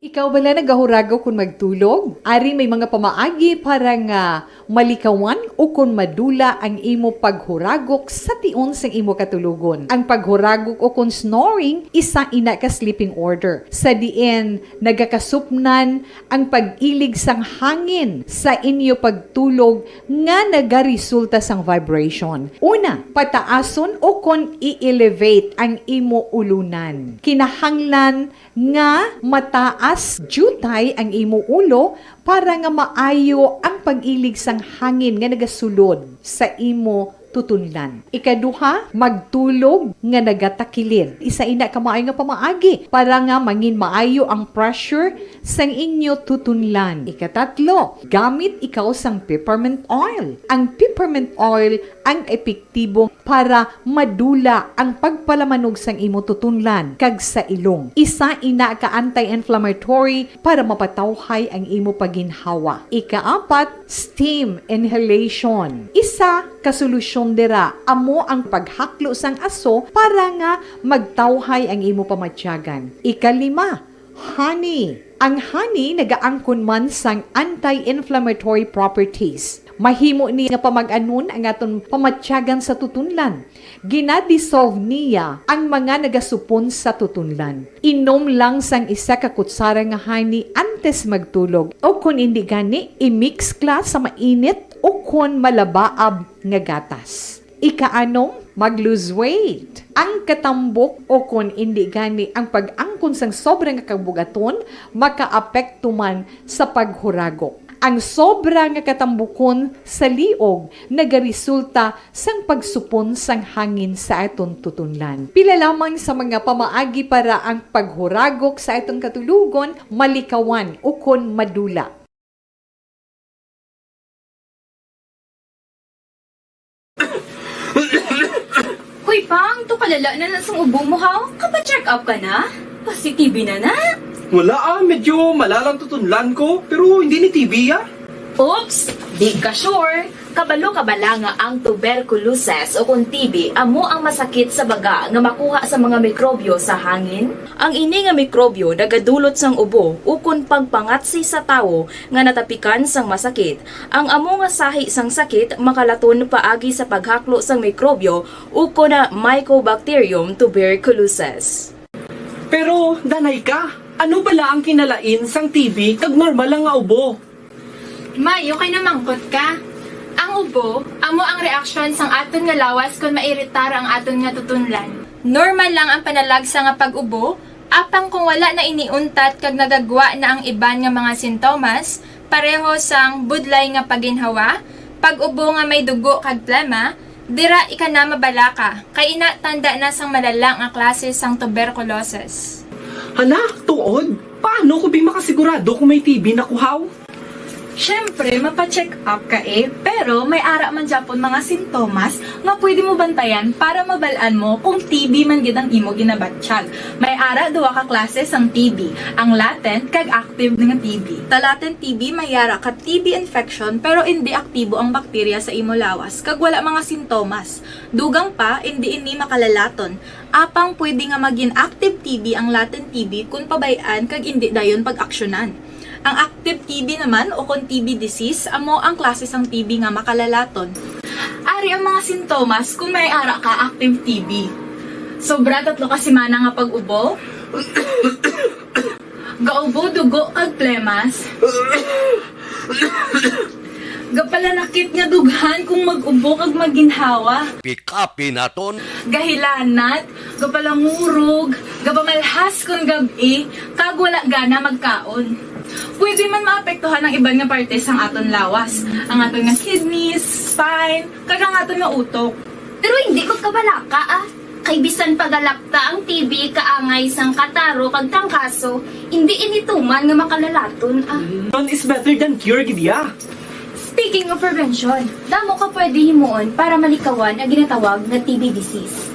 Ikaw bala nagahurago kung magtulog? Ari may mga pamaagi para nga malikawan o kung madula ang imo paghuragok sa tion sang imo katulugon. Ang paghuragok o kung snoring, isa ina ka sleeping order. Sa diin, nagakasupnan ang pag-ilig sang hangin sa inyo pagtulog nga nagaresulta sang vibration. Una, pataason o kung i-elevate ang imo ulunan. Kinahanglan nga mataas jutay ang imo ulo para nga maayo ang pag-ilig sang hangin nga nagasulod sa imo tutunlan. Ikaduha, magtulog nga nagatakilid. Isa ina ka maayo nga pamaagi para nga mangin maayo ang pressure sang inyo tutunlan. Ikatatlo, gamit ikaw sang peppermint oil. Ang peppermint oil ang epektibo para madula ang pagpalamanog sang imo tutunlan kag sa ilong. Isa ina ka anti-inflammatory para mapatawhay ang imo paginhawa. Ikaapat, steam inhalation. Isa ka solusyon dira amo ang paghaklo sang aso para nga magtawhay ang imo pamatyagan. Ikalima, honey. Ang honey nagaangkon man sang anti-inflammatory properties. Mahimo ni nga pamag-anon ang aton pamatyagan sa tutunlan. Ginadissolve niya ang mga nagasupon sa tutunlan. Inom lang sang isa ka kutsara nga honey antes magtulog. O kung hindi gani, i-mix class sa mainit o kung malabaab nga gatas. Ikaanom, mag-lose weight. Ang katambok o kung hindi gani ang pag-angkon sang sobrang kabugaton, makaapekto man sa paghuragok. Ang sobra nga katambukon sa liog nagaresulta sang pagsupon sang hangin sa aton tutunlan. Pila lamang sa mga pamaagi para ang paghuragok sa aton katulugon malikawan o kon madula. Hoy, Pang, to palala na lang sang ubo mo, ha? Kapa-check up ka na? Kasi TB na. Wala medyo malalang tutunlan ko, pero hindi ni TB Oops! Di ka sure. Kabalo-kabala nga ang tuberculosis o kung TB amo ang masakit sa baga nga makuha sa mga mikrobyo sa hangin. Ang ini nga mikrobyo nagadulot sang ubo o kung pagpangatsi sa tawo nga natapikan sang masakit. Ang amo nga sahi sang sakit makalaton paagi sa paghaklo sang mikrobyo o kung na Mycobacterium tuberculosis. Pero, danay ka, ano bala ang kinalain sang TB kag normal lang nga ubo? Mayo kay namangkot ka. Ang ubo, amo ang reaksyon sang aton nga lawas kung mairitar ang aton nga tutunlan. Normal lang ang panalagsa nga pag-ubo, apang kung wala na iniuntat kag nagagwa na ang iban nga mga sintomas, pareho sang budlay nga paginhawa, pag-ubo nga may dugo kag plema, dira ika na mabalaka, kay ina tanda na sang malalang nga klase sang tuberculosis. Hala, tuod? Paano ko bi makasigurado kung may TB na kuhaw? Syempre, mapacheck up ka pero may ara man Japon mga sintomas nga pwede mo bantayan para mabalaan mo kung TB man gid ang imo ginabatsyag. May ara duwa ka klase sang TB, ang latent kag active nga TB. Ta latent TB may ara ka TB infection pero hindi aktibo ang bakterya sa imo lawas kag wala mga sintomas. Dugang pa, hindi ini makalalaton. Apang pwede nga maging active TB ang latent TB kung pabayaan kag hindi dayon pag-aksyonan. Ang active TB naman o kung TB disease, amo ang klase sang TB nga makalalaton. Ari ang mga sintomas kung may ara ka active TB. Sobra 3 ka semana nga pag-ubo, gaubo, dugo, kag plemas, gapalanakit nga dughan kung mag-ubo kag maginhawa, Pick-upin naton. gahilanat, gapalangurog, gapamalhas kung gabi, kag wala gana magkaon. Pwede man maapektuhan ang iban nga parte sang aton lawas, ang aton nga kidneys, spine, kag ang aton nga utok. Pero hindi magkabalaka Kay bisan pagalakta ang TB kaangay sang kataro kag tangkaso, hindi inituman nga makalalaton None is better than cure, gidya. Speaking of prevention, damo ka pwede himuon para malikawan ang ginatawag na TB disease.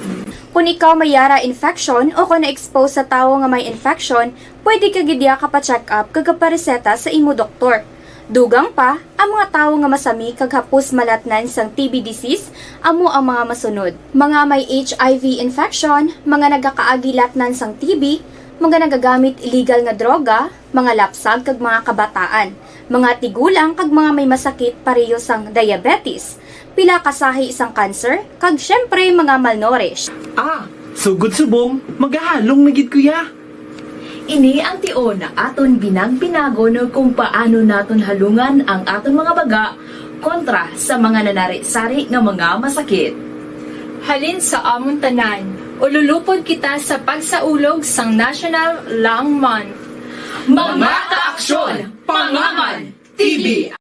Kung ikaw may yara infection o kung na-expose sa tao nga may infection, pwede ka gidya ka pa-check up kag kapareseta sa imo doktor. Dugang pa, ang mga tao nga masami kag hapos malatnan sang TB disease, amo ang mga masunod. Mga may HIV infection, mga nagakaagilatnan sang TB, mga nagagamit illegal nga droga, mga lapsag kag mga kabataan, mga tigulang kag mga may masakit pareho sang diabetes, pila kasahi isang cancer, kag syempre mga malnourished. Sugod subong, magahalong nagid kuya. Ini ang tion na aton binag-binago no kung paano naton halungan ang aton mga baga kontra sa mga nanari-sari nga mga masakit. Halin sa amon tanan, ululupod kita sa pagsaulog sang National Lung Month. Mga kaaksyon, pangaman, TB!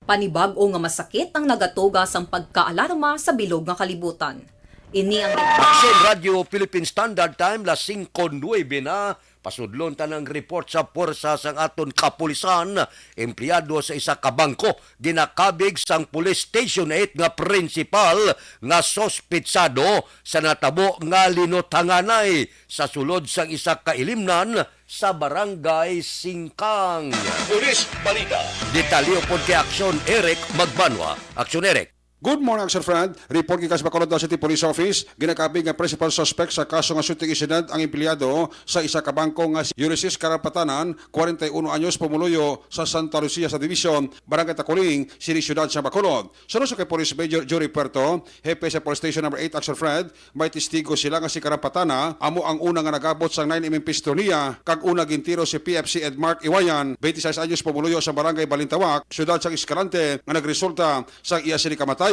Panibag-o nga masakit ang nagatuga sang pagkaalarma sa bilog nga kalibutan. Ini ang Action Radio Philippine Standard Time, las 5:09 na. Pasudlon tanang report sa porsa sang aton kapulisan, empleyado sa isa ka bangko, ginakabig sang Police Station 8 nga principal nga sospitsado sa natabo nga linutanganay sa sulod sang isa ka ilimnan sa Barangay Singkang. Police Balita. Detalyo pod kay Action Eric Magbanwa. Action Eric. Good morning, Sir Fred. Report kay Bacolod City Police Office, ginakabig nga principal suspect sa kaso nga shooting incident ang empleyado sa isa ka bangko nga si Ulysses Karapatanan, 41 anyos, pumuluyo sa Santa Lucia sa Division, Barangay Taculing, City Ciudad sa Bacolod. Sunod kay Police Major Jory Puerto, hepe sa Police Station number 8, Sir Fred, may testigo sila nga si Karapatana, amo ang una nga nagabot sa 9mm pistol niya, kag una gintiro si PFC Edmark Iwayan, 26 anyos, pumuluyo sa Barangay Balintawak, Ciudad sa Escalante, nga nagresulta sa iya sini kamatayon.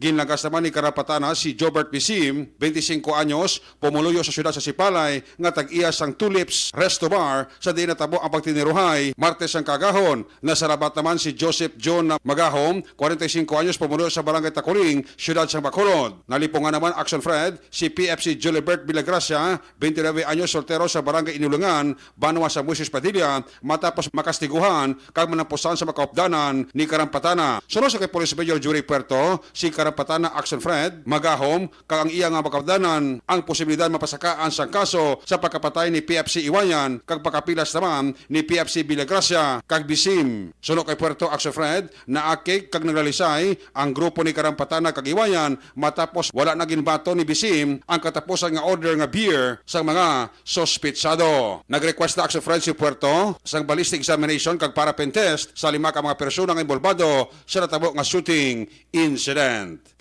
Ginlagas naman ni Karapatana si Jobert Bisim, 25 anyos, pumuluyo sa siyudad sa Sipalay, nga tag-iya sang Tulips Resto Bar sa di natabo ang pagtiniruhay, Martes ang kagahon. Nasarabat naman si Joseph John Magahom, 45 anyos, pumuluyo sa Barangay Taculing, siyudad sa Bacolod. Nalipungan naman Action Fred, si PFC Julibert Villagracia, 29 anyos, soltero sa Barangay Inulungan, Banwa sa Moises Padilla, matapos makastiguhan, kag manapusan sa makaupdanan ni Karapatana. Sunod sa kay Police Major Jory Puerto, si Karapatana Action Fred, Magahom, kag ang iya nga makapdanan ang posibilidad mapasakaan sa kaso sa pagkapatay ni PFC Iwayan, kag pagkapilas naman ni PFC Villagracia, kag Bisim. Sunod kay Puerto Action Fred, naakik kag naglalisay ang grupo ni Karapatana kag Iwayan matapos wala naging bato ni Bisim ang katapusan nga order nga beer sa mga sospitsado. Nag-request na Action Fred si Puerto sang ballistic examination kag paraffin test sa 5 ka mga persona nga involvado sa natabo nga shooting incident.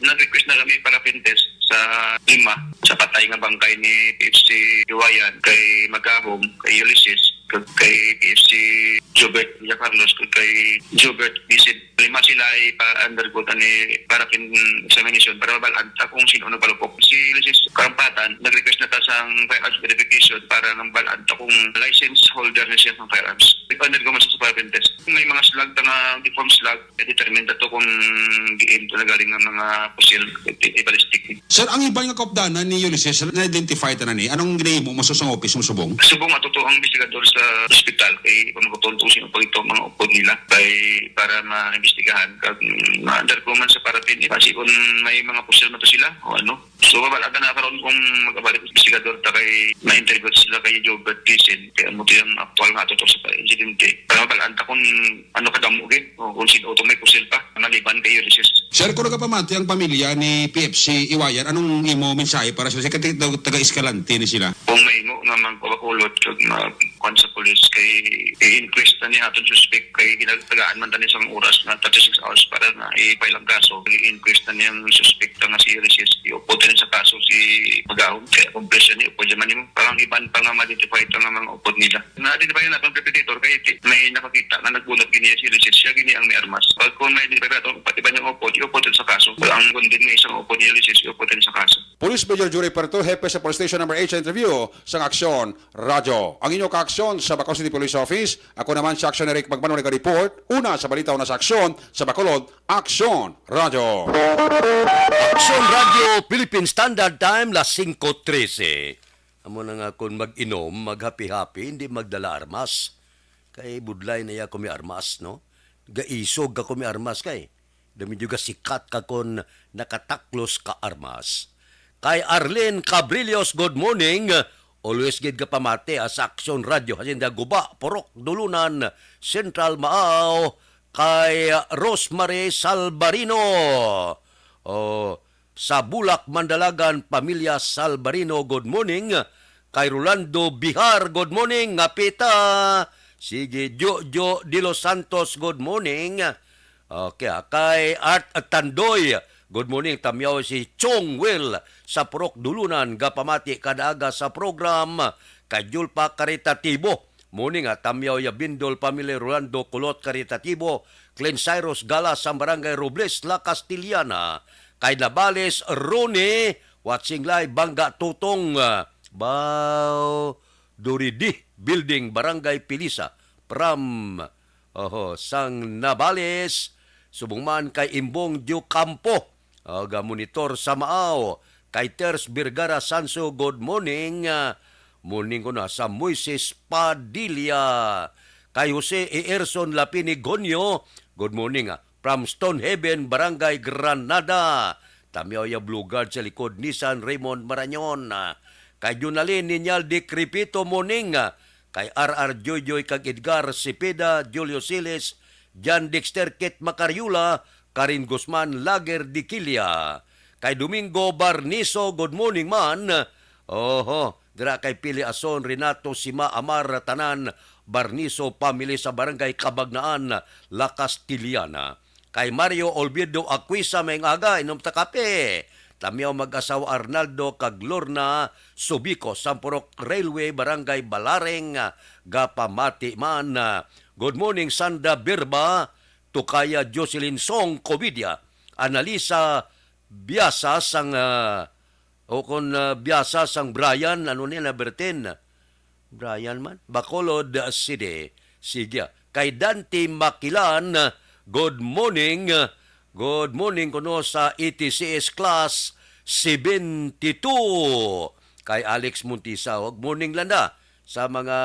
Nag-request na kami para test sa 5 sa patay nga bangkay ni PFC Iwayan, kay Magahom, kay Ulysses, kay PFC Jobert Villacarlos, kay Jobert Bisid. 5 sila ay pa-undergo ni paraffin examination para mabalanta kung sino na palupok. Si Ulysses Karampatan, nag-request na ta sang firearms verification para nang balanta kung license holder na siya ng firearms. Undergo man sa paraffin test. May mga slag na deformed slag, determine to kung giin to na galing ng mga pusil, ballistic. Sir, ang iba nga kaupdanan ni Ulysses, na-identify ta na ni, anong ginahimo mo sa office mo subong? Subong atuto ang investigador sa ospital kay pamagtutuntusin po ito mga upod nila kay para maimbestigahan kag maandar ko man sa parapin kasi kung may mga pusil na to sila o ano. So babalaga na karon kung magabalik investigador ta kay ma-interview sila kay Jobert Gisen kaya mo yung actual nga to sa insidente para mabalaan ta kung ano kadamo gid o kung sino may pusil pa maliban kay Ulysses. Sir, kung nagpamati ang pamilya ni PFC Iwayan, anong imo mensahe para sila? Kasi taga-Escalante ni sila. Kung may mo nga magpapakulot kag magkuhan sa polis kay i-inquest na niya atong suspect kay ginagtagaan man tani sa oras na 36 hours para na i-file ang kaso. I-inquest na niyang suspect nga si Ulysses. Iupo din sa kaso si Magahon. Kaya compression niya, upo dyan man parang iban pa nga ma-identify ito nga mga upod nila. Na-identify na itong perpetrator kay may nakakita na nagbunot gini si Ulysses. Siya gini ang may armas. Pag kung may identify ito, pati ba niyang upod, iupo din sa kaso. Ang gundin ng isang upod ni Ulysses, iupo din sa kaso. Police Major Jury Perto, Hepe sa Police Station number 8 sa interview sa Aksyon Radyo. Ang inyong ka-aksyon sa Bacolod City Police Office. Ako naman si Aksyon Eric Magbanong nag-report. Una sa balita una sa Aksyon sa Bacolod, Aksyon Radyo. Aksyon Radio, Philippine Standard Time, las 5:13. Amo na nga kung mag-inom, mag-happy-happy, hindi magdala armas. Kay budlay na ya ko may armas, no? Gaisog ka ko may armas kay. Dami juga sikat ka kon nakataklos ka armas. Kay Arlene Cabrillos, good morning. Always gid ka pamate sa Aksyon Radio. Hasinda Guba, Porok, Dulunan, Central Maaw. Kay Rosemary Salbarino. Sa Bulak, Mandalagan, Pamilya Salbarino, good morning. Kay Rolando Bihar, good morning. Ngapita. Sige, Jojo de los Santos, good morning. Okay, kay Art Tandoy, good morning. Tamyaw si Chong Will sa Purok Dulunan, gapamati kadaga sa program. Kay Julpa Caritatibo, morning tamyaw ya Bindol Pamilya Rolando Kulot Caritatibo. Glen Cyrus Gala sa Barangay Robles, La Castillana. Kay Nabales Rone, watching live Bangga Tutong, Bao Duridi Building, Barangay Pilisa, Pram, sang Nabales, subungman kay Imbong Diu Campo, monitor sa Maaw, kay Ters Birgara Sanso, good morning, morning ko na sa Moises Padilla, kay Jose Erson Lapini Gonyo, good morning, from Stonehaven, Barangay Granada, tamyaw ya Blue Guard sa likod, Nissan Raymond Marañon, kay Junalin Ninyal Di Cripito morning, kay R.R. Joyjoy kag Edgar Cepeda, Julio Siles, Jan Dexter Kit Macariula, Karin Guzman Lager Di Kilia, kay Domingo Barniso, good morning man. Dira kay Pili Ason, Renato Sima Amar Tanan, Barniso family sa Barangay Kabagnaan, La Castillana. Kay Mario Olvido Aquisa may aga, inom ta kape. Tamyaw mag-asawa Arnaldo kag Lorna Subico, Sampurok Railway, Barangay Balareng, gapamati man. Good morning, Sanda Birba, Tukaya Jocelyn Song Covidia, Analisa Biasa sang Biasa sang Brian, ano nila Bertin? Brian man, Bacolod City. Sige, kay Dante Makilan, good morning. Good morning kuno sa ETCS Class 72. Kay Alex Muntisa, good morning landa sa mga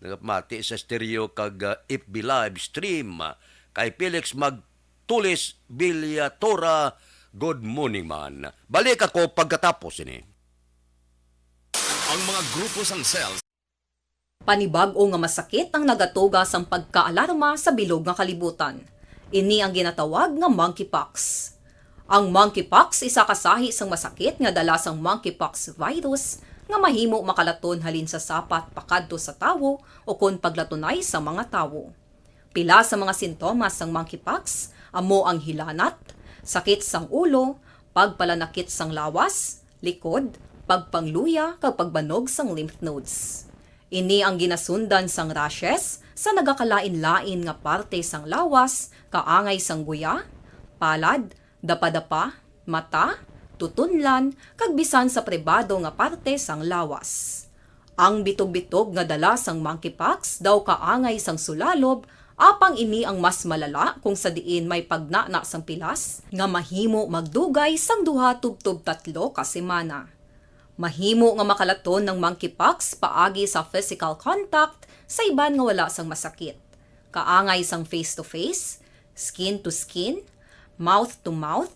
nagapmati sa stereo kag FB live stream. Kay Felix Magtulis Villatora, good morning man. Balik ako pagkatapos ini. Ang mga grupo sang cells. Panibag-o nga masakit ang nagatuga sang pagkaalarma sa bilog nga kalibutan. Ini ang ginatawag nga monkeypox. Ang monkeypox isa kasahi sang masakit nga dala sang monkeypox virus nga mahimo makalaton halin sa sapat pakadto sa tawo o kon paglatunay sa mga tawo. Pila sa mga sintomas sang monkeypox amo ang hilanat, sakit sang ulo, pagpalanakit sang lawas, likod, pagpangluya kag pagbanog sang lymph nodes. Ini ang ginasundan sang rashes sa nagakalain-lain nga parte sang lawas, kaangay sang guya, palad, dapa-dapa, mata, tutunlan, kag bisan sa pribado nga parte sang lawas. Ang bitog-bitog nga dala sang monkeypox daw kaangay sang sulalob, apang ini ang mas malala kung sa diin may pagnana sang pilas nga mahimo magdugay sang 2 tubtob 3 ka semana. Mahimo nga makalaton ng monkeypox paagi sa physical contact sa iban nga wala sang masakit. Kaangay sang face-to-face, skin-to-skin, mouth-to-mouth,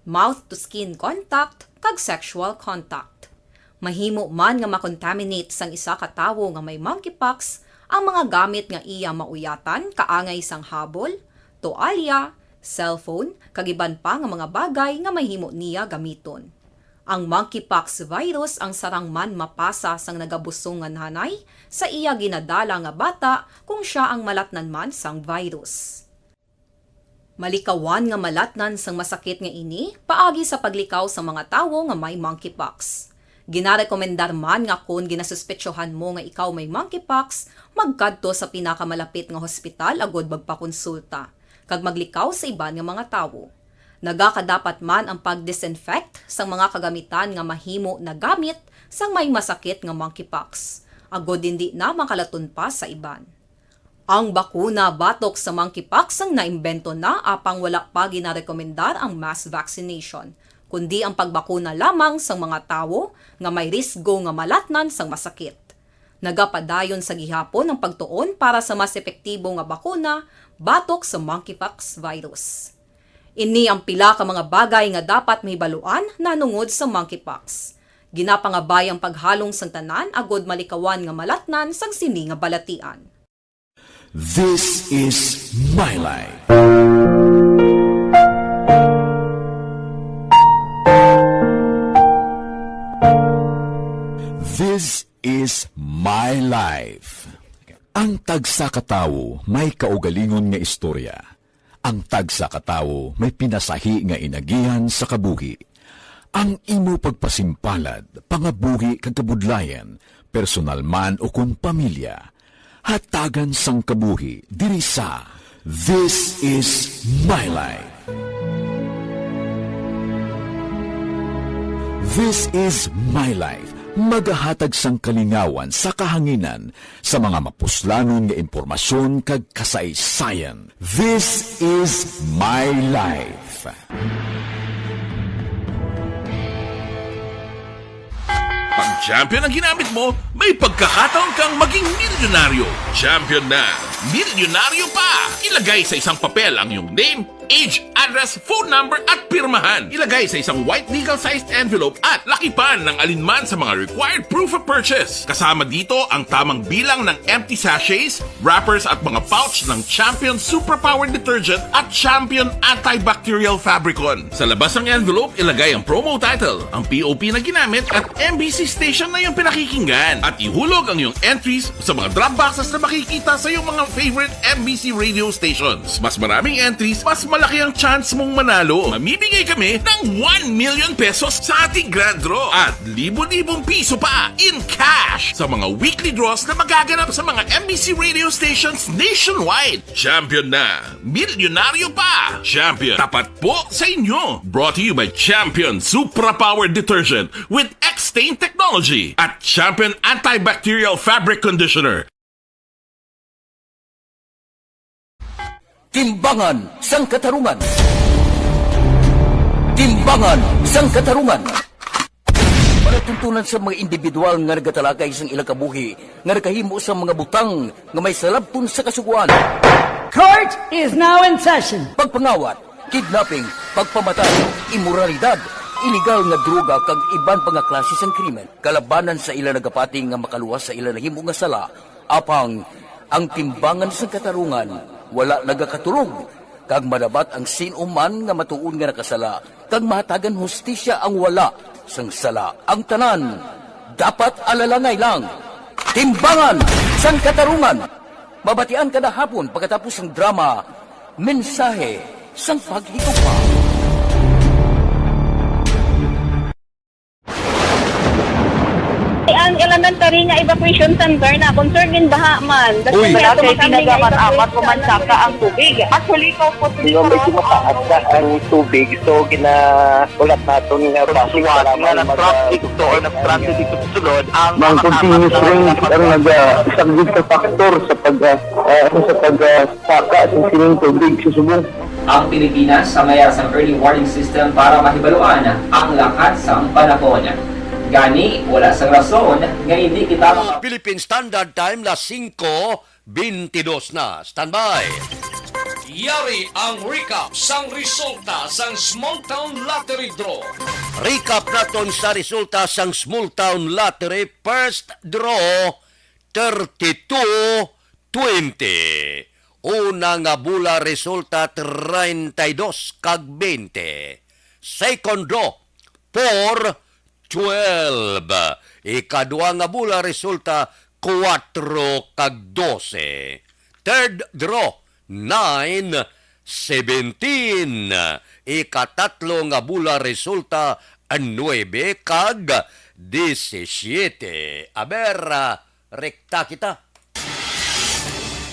mouth-to-skin contact, kag sexual contact. Mahimo man nga makontaminate sang isa ka tawo nga may monkeypox ang mga gamit nga iya mauyatan kaangay sang habol, toalya, cellphone, kag iban pa nga mga bagay nga mahimo niya gamiton. Ang monkeypox virus ang sarang man mapasa sang nagabusong nga nanay sa iya ginadala nga bata kung siya ang malatnan man sang virus. Malikawan nga malatnan sang masakit nga ini paagi sa paglikaw sa mga tawo nga may monkeypox. Ginarekomendar man nga kung ginasuspetsyohan mo nga ikaw may monkeypox, magkadto sa pinakamalapit nga hospital agod magpakonsulta, kag maglikaw sa iban nga mga tawo. Nagakadapat man ang pag-disinfect sa mga kagamitan nga mahimo na gamit sang may masakit nga monkeypox, agod hindi na makalaton pa sa iban. Ang bakuna batok sa monkeypox ang naimbento na apang wala pa ginarekomendar ang mass vaccination, kundi ang pagbakuna lamang sa mga tawo nga may risgo nga malatnan sang masakit. Nagapadayon sa gihapon ang pagtuon para sa mas epektibo nga bakuna batok sa monkeypox virus. Ini ang pila ka mga bagay nga dapat mahibaluan nanungod sa monkeypox. Ginapangabay ang paghalong sang tanan agod malikawan nga malatnan sang sini nga balatian. This is My Life. This is My Life. Ang tagsa ka tawo may kaugalingon nga istorya. Ang tagsa ka tawo may pinasahi nga inagihan sa kabuhi. Ang imo pagpasimpalad, pangabuhi kag kabudlayan, personal man o kung pamilya, hatagan sang kabuhi diri sa This is My Life. This is My Life. Magahatag sang kalingawan sa kahanginan sa mga mapuslanon nga impormasyon kag kasaysayan. This is My Life. Pag champion ang ginamit mo, may pagkakataon kang maging milyonaryo. Champion na, milyonaryo pa! Ilagay sa isang papel ang iyong name, age, address, phone number at pirmahan. Ilagay sa isang white legal-sized envelope at lakipan ng alinman sa mga required proof of purchase. Kasama dito ang tamang bilang ng empty sachets, wrappers at mga pouch ng Champion Superpower Detergent at Champion Antibacterial Fabricon. Sa labas ng envelope, ilagay ang promo title, ang POP na ginamit at MBC station na yung pinakikinggan. At ihulog ang iyong entries sa mga drop boxes na makikita sa iyong mga favorite MBC radio stations. Mas maraming entries, mas malaki ang chance mong manalo. Mamimigay kami ng 1 million pesos sa ating grand draw at libo-libong piso pa in cash sa mga weekly draws na magaganap sa mga MBC radio stations nationwide. Champion na, milyonaryo pa. Champion, tapat po sa inyo. Brought to you by Champion Superpower Detergent with X-Stain Technology at Champion Antibacterial Fabric Conditioner. Timbangan sang katarungan. Timbangan sang katarungan. Panatuntunan sa mga individual nga nagatalakay sang ilang kabuhi nga nakahimo sa mga butang nga may salabton sa kasuguan. Court is now in session. Pagpangawat, kidnapping, pagpamatay, imoralidad, iligal nga droga kag iban pa nga klase sang krimen. Kalabanan sa ilang nagapati nga makaluwas sa ilang nahimo nga sala, apang ang timbangan sang katarungan wala nagakatulog, kag madabat ang sino man nga matuon nga nakasala, kag mahatagan hustisya ang wala sang sala. Ang tanan, dapat alalangay lang. Timbangan sang katarungan. Mabatian kada hapon pagkatapos ng drama, mensahe sang paghigugma. Ang elementary nga evacuation center na concern din baha man. Uy, dati pinagamat-amat kumansaka ang tubig. Actually, po Yung medyo mataas na ang tubig, so ginaulat natin nga pasuwat nga nag-traffic to or nag-traffic dito sa sulod. Ang continuous rain ang nag-subject sa factor sa pagsaka sa sining tubig sa subong. Ang Pilipinas sa mayas ang early warning system para mahibaluan ang lakas sa panahon. Gani, wala sang rason nga hindi kita Philippine Standard Time, las 5:22 na. Standby. Yari ang recap sang resulta sang Small Town Lottery Draw. Recap naton sa resulta sang Small Town Lottery. First draw, 32-20. Una nga bula resulta 32 kag 20. Second draw, 4-12. Ikadua nga bula resulta 4 kag 12. Third draw, 9-17. Ikatatlo nga bula resulta 9 kag 17. Aber, rekta kita.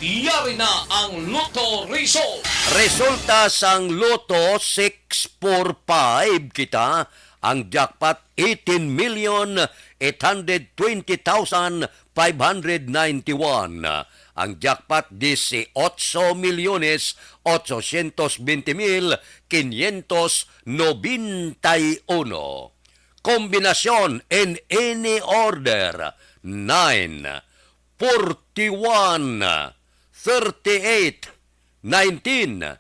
Yari na ang Lotto result. Resulta sang Lotto 645 kita. Ang jackpot 18,820,591. Ang jackpot 18,820,591. Kombinasyon in any order 9, 41, 38, 19,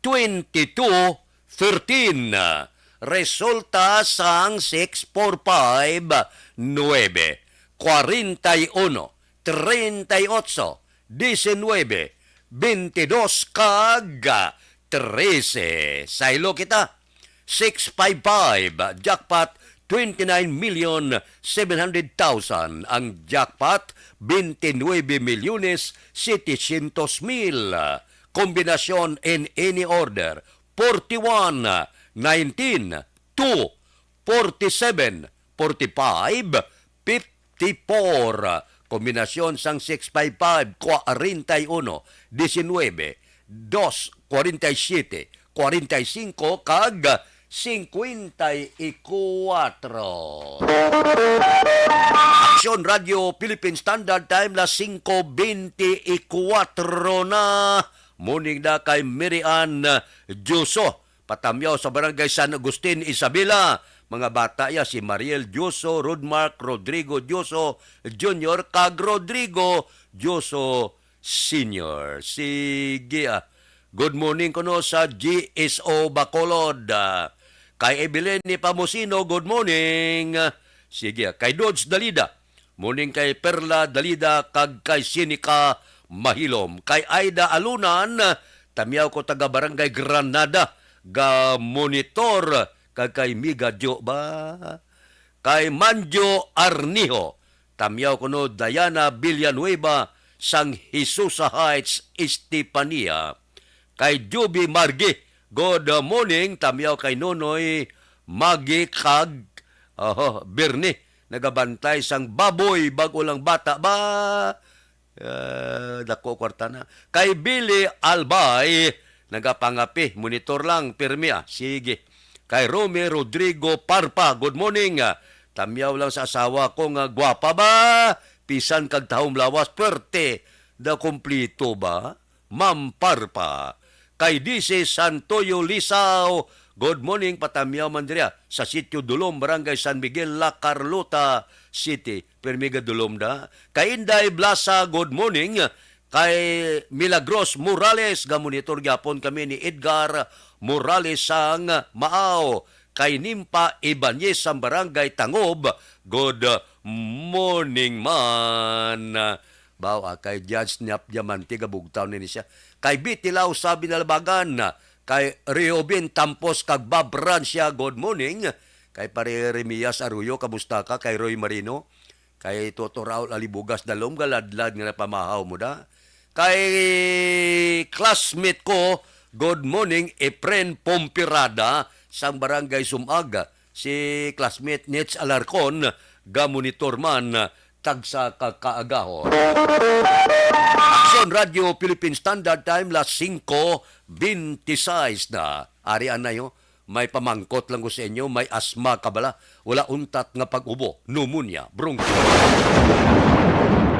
22, 13. Resulta sang 645, 9, 41, 38, 19, 22 kag 13. Saylo kita. 655 jackpot 29,700,000. Ang jackpot 29,700,000. Kombinasyon in any order 41, 19, 2, 47, 45, 54. Kombinasyon sang 655, 41, 19, 2, 47, 45 kag 54. Aksyon Radio Philippine Standard Time la 5:24 na. Muning na kay Mirian Juso. Patamyaw sa barangay San Agustin, Isabela. Mga bata ya si Mariel Juso, Rodmark Rodrigo Juso Jr. kag Rodrigo Juso Sr. Sige good morning kuno sa GSO Bacolod. Kay Evelyn ni Pamusino, good morning. Sige, kay Dodge Dalida. Morning kay Perla Dalida kag kay Sinika Mahilom. Kay Aida Alunan, tamiyaw ko taga Barangay Granada, ga monitor kag kay Miga Jo ba? Kay Manjo Arnijo, tamiyaw ko no Diana Villanueva sang Jesusa Heights, Estepania. Kay Juby Margi, good morning. Tamiyaw kay Nonoy Magi kag Bernie. Nagabantay sang baboy bago lang bata ba? Dako kwarta na. Kay Billy Albay, nagapangapi. Monitor lang, pirmia. Sige. Kay Romy Rodrigo Parpa, good morning. Tamiyaw lang sa asawa ko nga gwapa ba? Pisan kag tahong lawas, perte. Da kumplito ba? Ma'am Parpa. Kay DC Santoyo Lisao, good morning, patamyaw mandria sa sitio Dulom, Barangay San Miguel, La Carlota City. Permiga Dulom da. Kay Inday Blasa, good morning. Kay Milagros Morales, gamonitor gyapon kami ni Edgar Morales sang Maaw. Kay Nimpa Ibanez sang Barangay Tangob, good morning man. Bawa kay Judge Nyap Diamante, gabugtaw ni siya. Kay Bitilaw sa Binalbagan, kay Reobin Tampos kag Babran siya, good morning. Kay Pare Remias Arroyo, kamusta ka? Kay Roy Marino, kay Toto Raul Alibugas Dalom, galadlad nga pamahaw mo da. Kay classmate ko, good morning, Efren Pompirada, sang Barangay Sumaga. Si classmate Nets Alarcon, gamonitor man, tagsa kakaagahon. Aksyon Radio Philippine Standard Time, las 5:26 na. Arian na yo, may pamangkot lang ko sa inyo, may asma kabala, wala untat nga pag-ubo, pneumonia, bronchitis.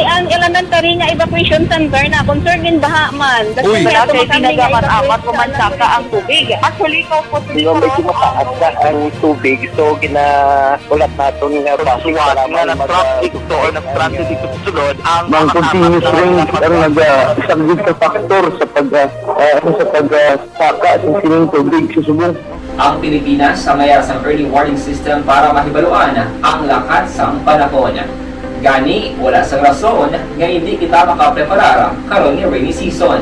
Ang elementary nga evacuation center na concern din baha man. Uy, wala kayo tinagaman amat pumansaka ang tubig. Actually, ko po Di ba medyo mataas na ang tubig, so ulat natin nga pasiwag nga na-traffic to or na-transit dito sa sulod. Ang continuous rain ang nag-isang sa factor sa pagsaka at sining tubig sa subong. Ang Pilipinas ang mayroon sa early warning system para mahibaluan ang lakat sa panahon. Gani, wala sa rason nga hindi kita makapreparar karon ni rainy season.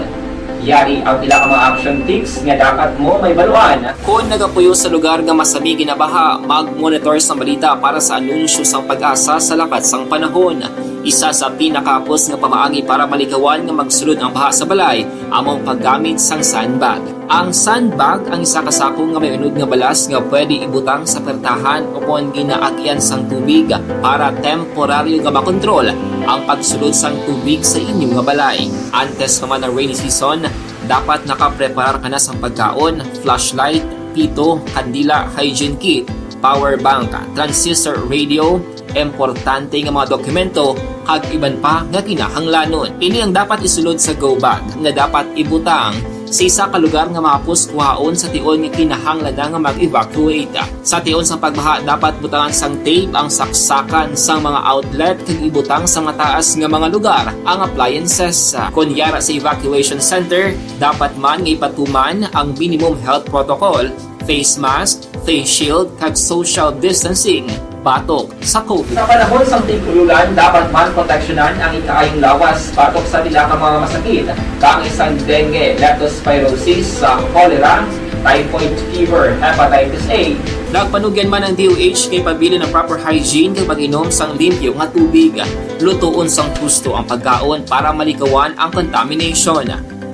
Yari ang pila ka mga action tips nga dapat mo may baluan. Kung nagapuyo sa lugar nga masabi ginabaha, mag-monitor sa balita para sa anunsyo sa pag-asa sa lakat sang panahon. Isa sa pinakapos nga pamaagi para malikawan nga magsulod ang baha sa balay, among paggamit sang sandbag. Ang sandbag ang isa kasakong nga may unod nga balas nga pwede ibutang sa pertahan upon ginaagyan sang tubig para temporaryo nga makontrol ang pagsulod sang tubig sa inyong nga balay. Antes naman ng rainy season, dapat nakapreparar ka na sa pagkaon, flashlight, pito, kandila, hygiene kit, power bank, transistor radio, importante nga mga dokumento kag iban pa nga kinahanglanon. Ini ang dapat isulod sa go bag nga dapat ibutang sa isa ka lugar nga mapus kuhaon sa tion nga kinahanglan nga mag-evacuate. Sa tion sa pagbaha dapat butangan sang tape ang saksakan sang mga outlet kag ibutang sa mataas nga mga lugar ang appliances. Kunyara sa evacuation center, dapat man nga ipatuman ang minimum health protocol, face mask, face shield kag social distancing. Batok sa COVID. Sa panahon sa tigululan, dapat man proteksyonan ang ikaayong lawas batok sa pila ka mga masakit. Kang isang dengue, leptospirosis, cholera, typhoid fever, hepatitis A. Nagpanugyan man ang DOH kay pabili ng proper hygiene kay pag-inom sang limpyo nga tubig. Lutuon sang husto ang pagkaon para malikawan ang contamination.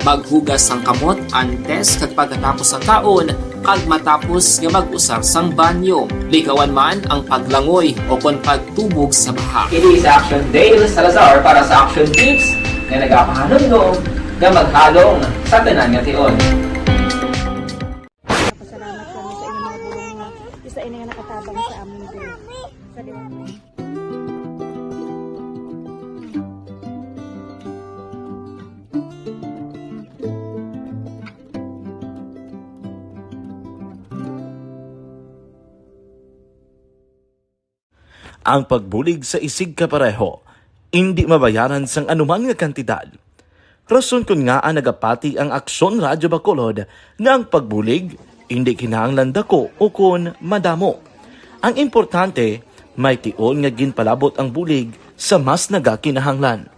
Maghugas sang kamot antes kag pagkatapos ang kaon kag matapos nga mag-usar sang banyo. Likawan man ang paglangoy o kon pagtubog sa baha. Kini sa Action Dale Salazar para sa Action Tips nga nagapahanong nga maghalong sa tanan nga tion. Pasalamat kami sa inyong mga bulong nga isa ini nga nakatabang sa amin din. Sa liwanag. Ang pagbulig sa isig kapareho, hindi mabayaran sang anuman nga kantidad. Rason kun nga ang nagapati ang Aksyon Radyo Bacolod nga ang pagbulig, hindi kinahanglan dako o kun madamo. Ang importante, may tion nga ginpalabot ang bulig sa mas nagakinahanglan.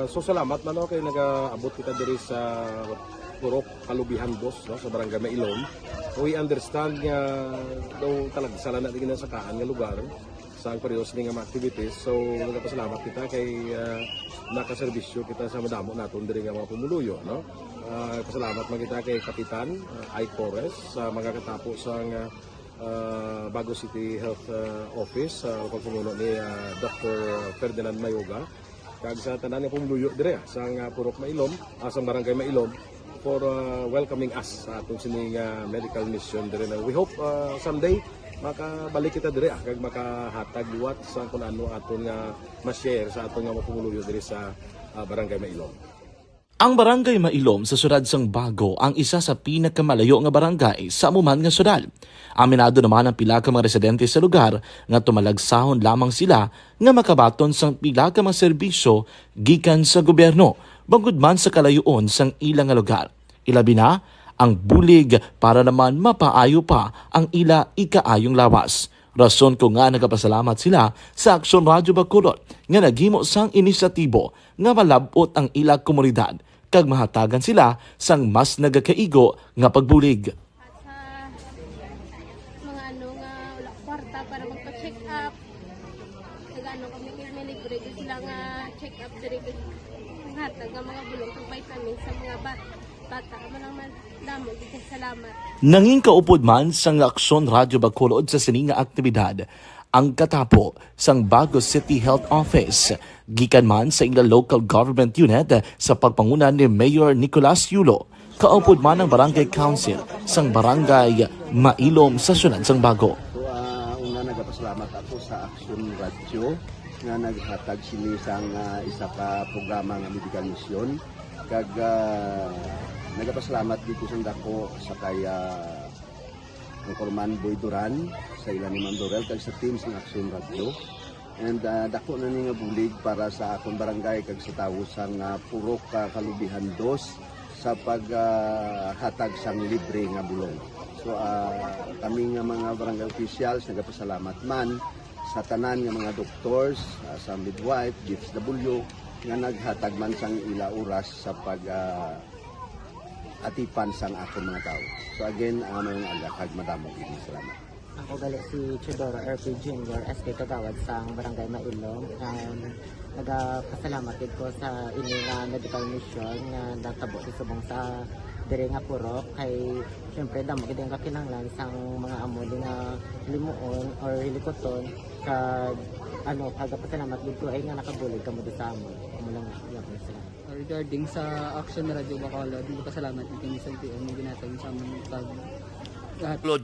So salamat man kay nagaabot kita diri sa Purok Kalubihan Boss no, sa Barangay Mailom. We understand nga daw talaga sala na din sa kaan nga lugar sa periyos ni nga mga activities. So nagapasalamat kita kay nakaserbisyo kita sa madamo naton diri nga mga pumuluyo no. Pasalamat man kita kay Kapitan Ike Torres sa mga katapos sang Bago City Health Office sa lokal pumuno ni Dr. Ferdinand Mayoga. Kag sa tanan nga pumuluyo dire sa Purok Mailom, sa Barangay Mailom for welcoming us sa atong sining medical mission dire. We hope someday makabalik kita dire kag makahatag liwat sa kun ano aton nga ma-share sa aton nga mapumuluyo dire sa Barangay Mailom. Ang Barangay Mailom sa syudad sang Bago ang isa sa pinakamalayo nga barangay sa amuman nga syudad. Aminado naman ang pila ka mga residente sa lugar nga tumalagsahon lamang sila nga makabaton sang pila ka mga serbisyo gikan sa gobyerno bangod man sa kalayuon sang ilang nga lugar. Ilabi na ang bulig para naman mapaayo pa ang ila ikaayong lawas. Rason ko nga nagapasalamat sila sa Aksyon Radyo Bacolod nga naghimo sang inisyatibo nga malabot ang ila komunidad kag mahatagan sila sang mas nagakaigo nga pagbulig. Mga ano nga wala kwarta para magpa-check up. Nagano kami kay libre sila nga check up diri hatag nga mga bulong kag vitamins sa mga bata man damo kita salamat. Nanging kaupod man sang Aksyon Radyo Bacolod sa sining nga aktibidad ang katapo sang Bago City Health Office gikan man sa ilang local government unit sa pagpanguna ni Mayor Nicolas Yulo kaupod man ang Barangay Council sang Barangay Mailom sa syudad sang Bago. Una nagapasalamat ako sa Action Radio nga naghatag sini sang isa ka programa nga medical mission kag nagapasalamat dito sa dako sa kaya ang Corman Boy Duran sa ilan ni Ma'am Dorel kag sa team sa Action Radio and dako na ni nga bulig para sa akong barangay kag sa tawo sang purok kalubihan 2 sa paghatag sang libre nga bulong. So kami nga mga barangay officials nagapasalamat man sa tanan nga mga doctors, sa midwife, DFW nga naghatag man sang ila oras sa pag atipan sang akong mga tao. So again, mga agakag madamog ini salamat. Ako gali si Chidoro RP Jr. SK Kagawad sa Barangay Mailom. Nagapasalamat ko sa ini nga medical mission nga natabo sa subong sa diri nga purok kay syempre damo gid ang kakinahanglan sang mga amo nga limuon or hilikoton kag pagpasalamat dito ay nga nakabulig kamo sa amon. Amo lang yan sila. Regarding sa Action Radio Bacolod, pasalamat din sa TM nga ginatag sa amon pag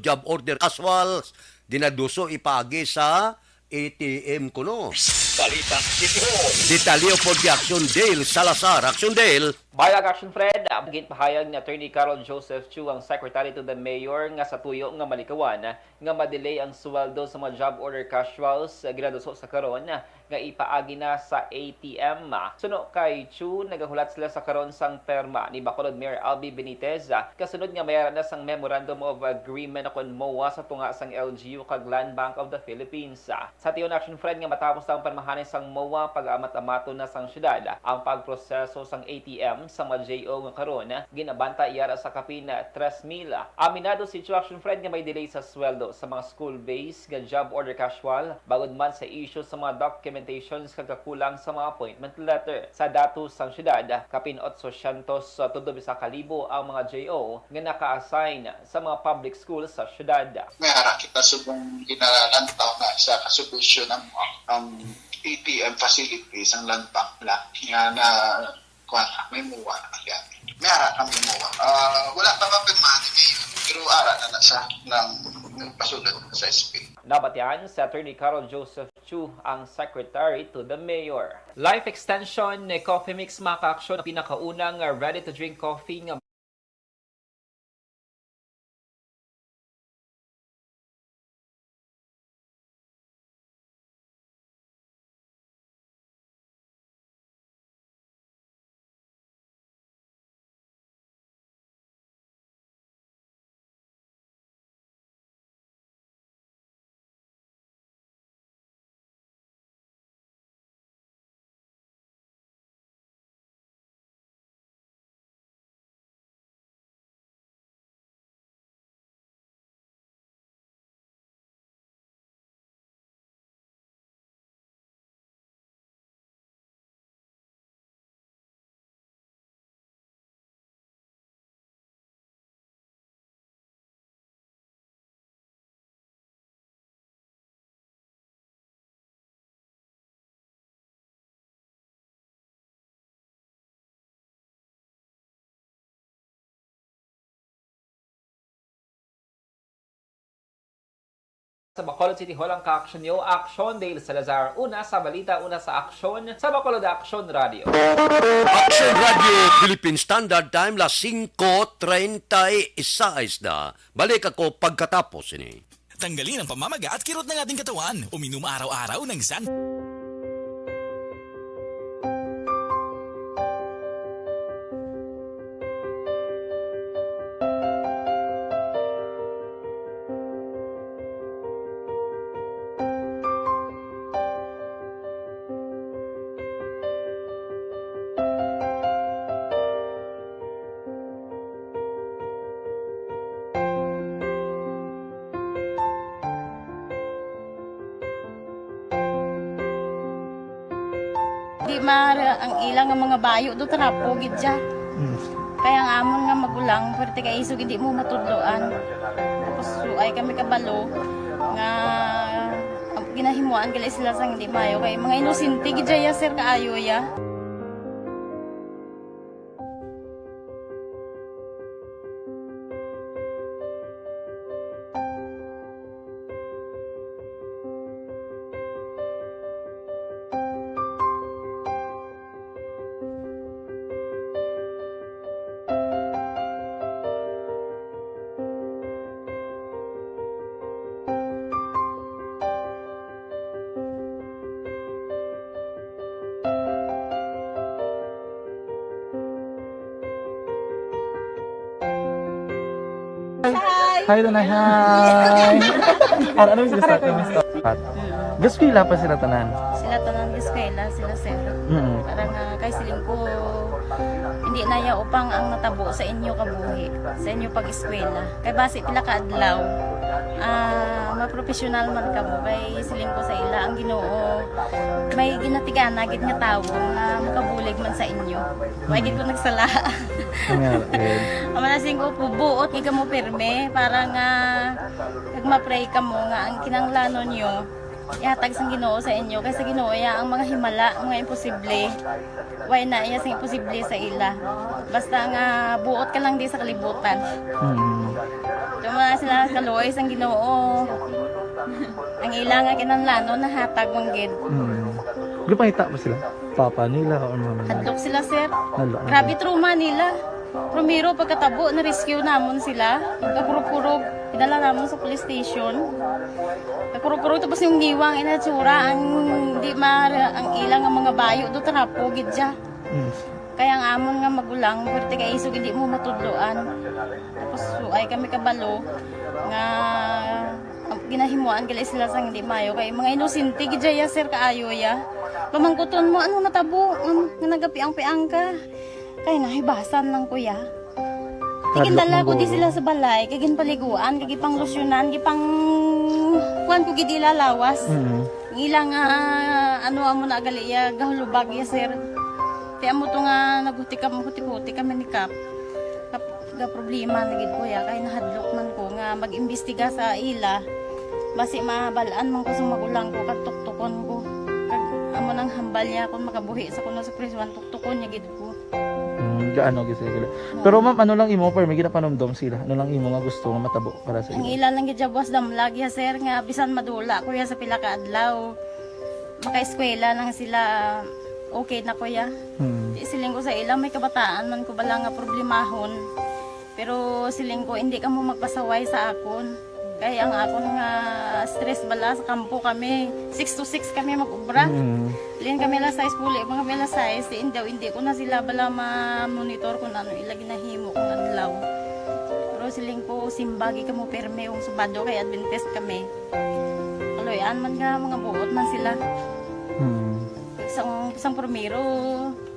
job order casual dinaduso ipagi sa ATM kuno. Balita City. Detalyo po di Action Dale Salazar. Action Dale. Bayag Action Fred, abgin pahayag ni Attorney Carol Joseph Chu ang Secretary to the Mayor nga sa tuyo nga malikawan nga madelay ang sweldo sa mga job order casuals ginaduso sa karon nga ipaagi na sa ATM. Suno kay Chu, nagahulat sila sa karon sang perma ni Bacolod Mayor Albi Benitez kasunod nga mayara na sang Memorandum of Agreement kon MOA sa tunga sang LGU kag Land Bank of the Philippines. Sa tiyon Action Fred nga matapos ang panmahanin sang MOA pag-amat-amato na sang syudad ang pagproseso sang ATM sa mga JO nga karon ginabanta iyara sa kapin 3,000. Aminado si Chu Action Fred nga may delay sa sweldo sa mga school-based nga job order casual bagod man sa issue sa mga documentations kagakulang sa mga appointment letter. Sa datos sang syudad, kapin 800 ang mga JO nga naka-assign sa mga public schools sa syudad. May ara kita subong ginalantaw na sa kasolusyon ang ATM facilities ang land bank nga na may muwa yan. May ara kami muwa. Wala pa mapirmahan ni pero ara na sa ng pasulod sa SP. Nabatian sa Attorney Carol Joseph Chu ang Secretary to the Mayor. Life Extension Coffee Mix maka-aksyon pinakaunang ready-to-drink coffee nga sa Bacolod City Hall ang ka-action nyo, Action Dale Salazar. Una sa balita, una sa aksyon sa Bacolod Action Radio. Action Radio, Philippine Standard Time, las 5:36 na. Balik ako pagkatapos ini. Tanggalin ang pamamaga at kirot ng ating katawan. Uminom araw-araw ng San... Di mara ang ilang nga mga bayo do trapo gid siya. Kaya ang amon nga magulang pwerte kay iso gid mo matudloan. Tapos ay kami kabalo nga ginahimuan gali sila sang hindi mayo kay mga inosente gid ya sir kaayo ya. Hi, Tanay. Hi. Ano yung sila sa Pat? Gusto ko pa sila tanan. Sila tanan di eskwela, sila sir. Mm. Parang kay siling ko, hindi na ya upang ang natabo sa inyo kabuhi, sa inyo pag-eskwela. Kay base pila ka adlaw, maprofessional man ka mo, kay siling ko sa ila ang Ginoo. May ginatigan gid nga tawo nga makabulig man sa inyo. Way gid ko nagsala. Amanasing ko pubuot kay kamo pirme para nga kag ma-pray kamo nga ang kinanglanon nyo ihatag sang Ginoo sa inyo kay sa Ginoo ya ang mga himala, mga imposible. Way na iya sing imposible sa ila. Basta nga buot ka lang di sa kalibutan. Tuma sila kaluoy sang Ginoo. Ang ila nga kinanglanon nahatag mong gid. Lupangita ba sila? Papa nila o mama nila? Hadlok sila sir. Hadlok. Grabe trauma nila. Primero pagkatabo na rescue namon sila. Kakurog-kurog, pinala namon sa police station. Kakurog-kurog tapos yung giwang inatsura ang di ang ilang nga mga bayo do trapo gid siya. Kaya ang amon nga magulang perti kay isog hindi mo matudloan. Tapos ay kami kabalo nga ginahimuan gali sila sang hindi mayo kay mga inosente gid ya sir kaayo ya. Pamangkuton mo ano natabo nga nagapiang-piang ka. Kay nahibasan lang kuya. Tigindala ko di sila sa balay, kay ginpaliguan, kay gipang losyonan, gipang kuan ko gid ilalawas. Ilang ano amo na gali ya gahulubag ya sir. Kaya mo to nga naghuti kami ni Kap. Ga problema na gid kuya kay nahadlok man ko nga mag-imbestiga sa ila. Basi mabalaan man ko sa magulang ko kag tuktukon ko. Kag amo nang hambal niya kung makabuhi sa kuno sa prison tuktukon niya gid ko. Gaano gid sila. Pero ma'am, ano lang imo per may ginapanomdom sila? Ano lang imo nga gusto nga matabo para sa Ang ila? ilan lang gid jabwas damlag ya sir nga bisan madula kuya sa pila ka adlaw. Maka-eskwela lang sila okay na kuya. Di siling ko sa ila may kabataan man ko bala nga problemahon. Pero siling ko hindi ka mo magpasaway sa akon. Kaya ang akon nga stress bala sa kampo kami. 6 to 6 kami mag-ubra. Lin kami la size puli, mga kami la size. Hindi ko na sila bala ma-monitor kung ano ila ginahimo kung adlaw. Pero siling ko simbagi ka mo perme yung subado kay Adventist kami. Kaloyan man nga mga buot man sila. Isang primero,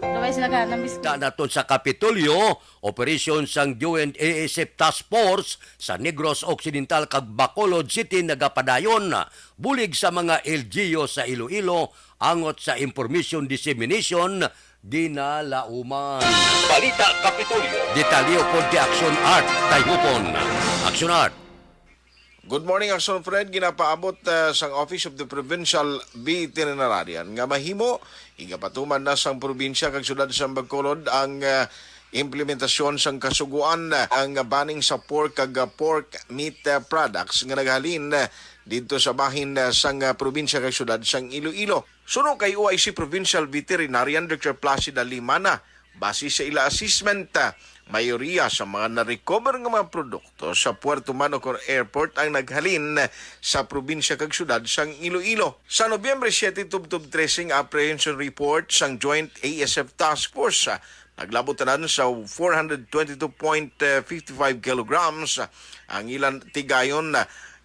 daway sila ka ng biskit. Naton sa Kapitolyo, operasyon sang Joint ASF Task Force sa Negros Occidental kag Bacolod City nagapadayon bulig sa mga LGU sa Iloilo angot sa information dissemination dinalauman. Balita Kapitolyo. Detalyo pod kay Action Art Tayhupon. Action Art. Good morning, Action Fred. Ginapaabot sang Office of the Provincial Veterinarian nga mahimo igapatuman na sang probinsya kag syudad sa Bacolod ang implementasyon sang kasuguan ang banning sa pork kag pork meat products nga naghalin dito sa bahin sang probinsya kag syudad sang Iloilo. Suno kay OIC Provincial Veterinarian Dr. Placida Limana, base sa ila assessment, mayoriya sa mga na-recover nga mga produkto sa Puerto Manocor Airport ang naghalin sa probinsya kag syudad sang Iloilo. Sa Nobyembre 7, tubtob tracing apprehension report sang Joint ASF Task Force, naglabot tanan sa 422.55 kilograms ang ilan tigayon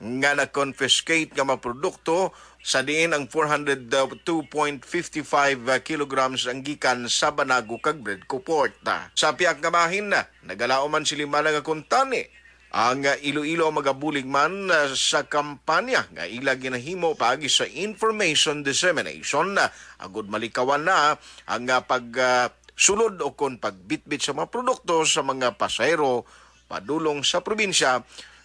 nga na-confiscate nga mga produkto sa diin ang 402.55 kilograms ang gikan sa Banago kag Bredco Port. Sa piak nga bahin nagalao man sila nga kuntani ang Iloilo magabulig man sa kampanya nga ila ginahimo paagi sa information dissemination agud malikawan na ang pagsulod o kon pagbitbit sa mga produkto sa mga pasahero padulong sa probinsya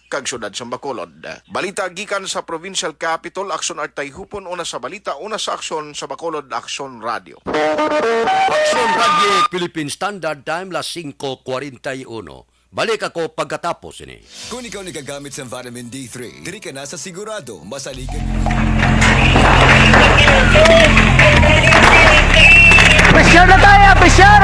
kag syudad sa Bacolod. Balita gikan sa Provincial Capital, Action Art Tayhupon, una sa balita, una sa aksyon sa Bacolod Action Radio. Action Radio Philippine Standard Time las 5:41. Balik ako pagkatapos ini. Kung ikaw nagagamit sa vitamin D3, diri ka na sa sigurado masaligan. Pressure na tayo! Pressure!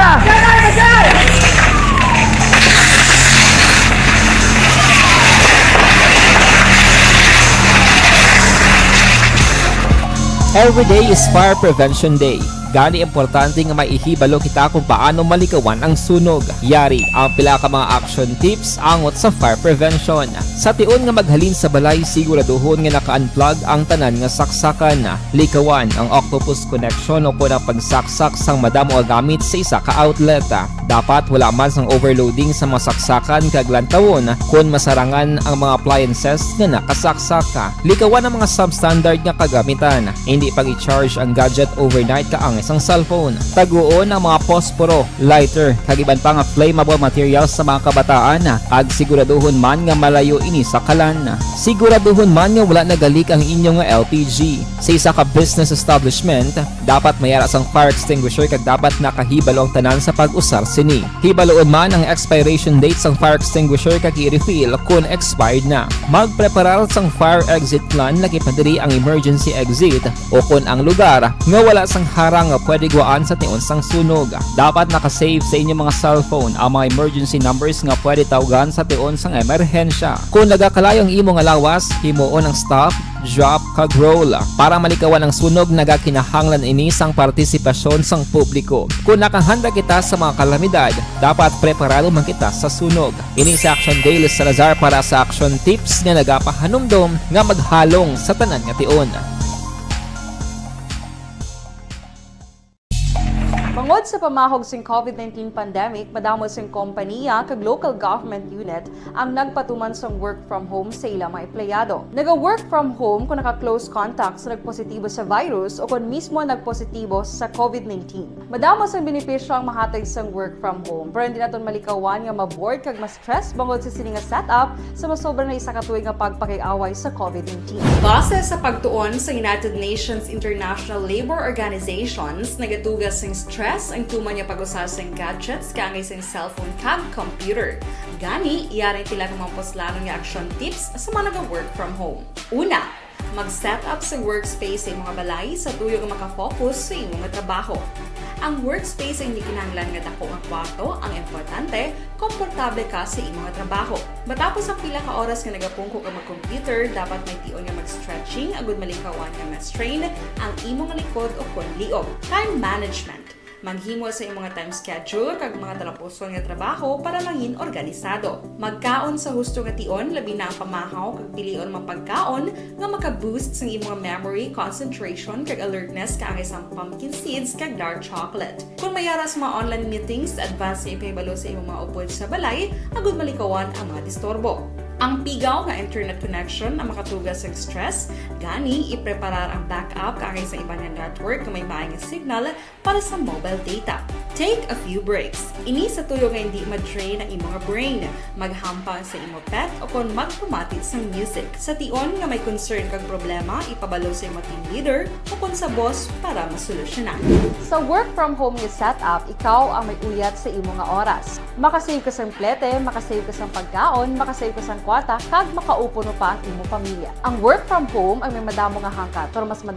Every day is Fire Prevention Day. Gani importante nga maihibalo kita kung paano malikawan ang sunog. Yari ang pila ka mga action tips angot sa fire prevention. Sa tion nga maghalin sa balay, siguraduhon nga naka-unplug ang tanan nga saksakan. Likawan ang octopus connection o ang pagsaksak sang madamo nga gamit sa isa ka outlet. Dapat wala man sang overloading sa mga saksakan kag lantawon kung masarangan ang mga appliances nga nakasaksaka. Likawan ang mga substandard nga kagamitan. Hindi pag i-charge ang gadget overnight kaangis ang cellphone. Taguon ang mga posporo, lighter, kag iban pa nga flammable materials sa mga kabataan kag siguraduhon man nga malayo ini sa kalan. Siguraduhon man nga wala nagalik ang inyong LPG. Sa isa ka business establishment, dapat mayara sang fire extinguisher kag dapat nakahibalo ang tanan sa pag-usar sini. Hibaloon man ang expiration date sang fire extinguisher kag i-refill kung expired na. Magpreparar sang fire exit plan lagi pa diri ang emergency exit o kung ang lugar nga wala sang harang nga pwede guaan sa tion sang sunog. Dapat nakasave sa inyong mga cellphone ang mga emergency numbers nga pwede tawagan sa tion sang emerhensya. Kung nagakalayo ang imong lawas, himuon ang stop, drop kag roll. Para malikawan ang sunog, nagakinahanglan ini sang partisipasyon sang publiko. Kung nakahanda kita sa mga kalamidad, dapat preparado man kita sa sunog. Ini sa Action Daily Salazar para sa action tips nga nagapahanumdom nga maghalong sa tanan nga tion. Bangod sa pamahog sing COVID-19 pandemic, madamo sing kompanya kag local government unit ang nagpatuman sang work from home sa ilang mga empleyado. Naga-work from home kung naka-close contact sa nagpositibo sa virus o kung mismo nagpositibo sa COVID-19. Madamo sang benepisyo ang mahatag sang work from home, pero hindi naton malikawan nga ma-bored kag ma-stress bangod sa sini nga setup sa masobra na isa ka tuig nga pagpakiaway sa COVID-19. Base sa pagtuon sa United Nations International Labour Organizations, nagatugas sing stress ang tuman niya pag-usar sa gadgets kaangay sa cellphone kag computer. Gani, iyari tila ng mga poslanong nga action tips sa mga nag-work from home. Una, mag-set up sa workspace sa imong balay sa tuyo nga makafocus sa imong trabaho. Ang workspace ay hindi kinahanglan nga dako nga kwarto, ang importante, komportable ka sa imong trabaho. Matapos ang pila ka oras nga nagapungko ka mag-computer, dapat may tion nga mag-stretching agud malikawan nga ma-strain ang imong likod o kon liog. Time management. Maghimo sa imong time schedule kag mga talapuson nga trabaho para mangin organisado. Magkaon sa husto nga tion, labi na ang pamahaw kag pilion mang pagkaon nga maka-boost sa imong memory, concentration kag alertness kaangay sa pumpkin seeds kag dark chocolate. Kung mayara sa mga online meetings, advance sa ipahibalo sa imong mga upod sa balay, agud malikawan ang mga disturbo. Ang pigaw nga internet connection ang makatugas sa stress, gani ipreparar ang backup kaangay sa ibang network na may maayong signal para sa mobile data. Take a few breaks. Ini sa tuyo nga hindi ma-drain ang imong brain, maghampang sa imong pet o kung magpumati sa music. Sa tion nga may concern kag problema, ipabalo sa imong team leader o kung sa boss para masolusyonan. Sa work from home nga setup, ikaw ang may uyat sa imong nga oras. Makasave ka sa plete, makasave ka sa pagkaon, makasave ka sa kwarta, kag makaupo no pa ang imong pamilya. Ang work from home ay may madamo nga hangkat, pero mas madamo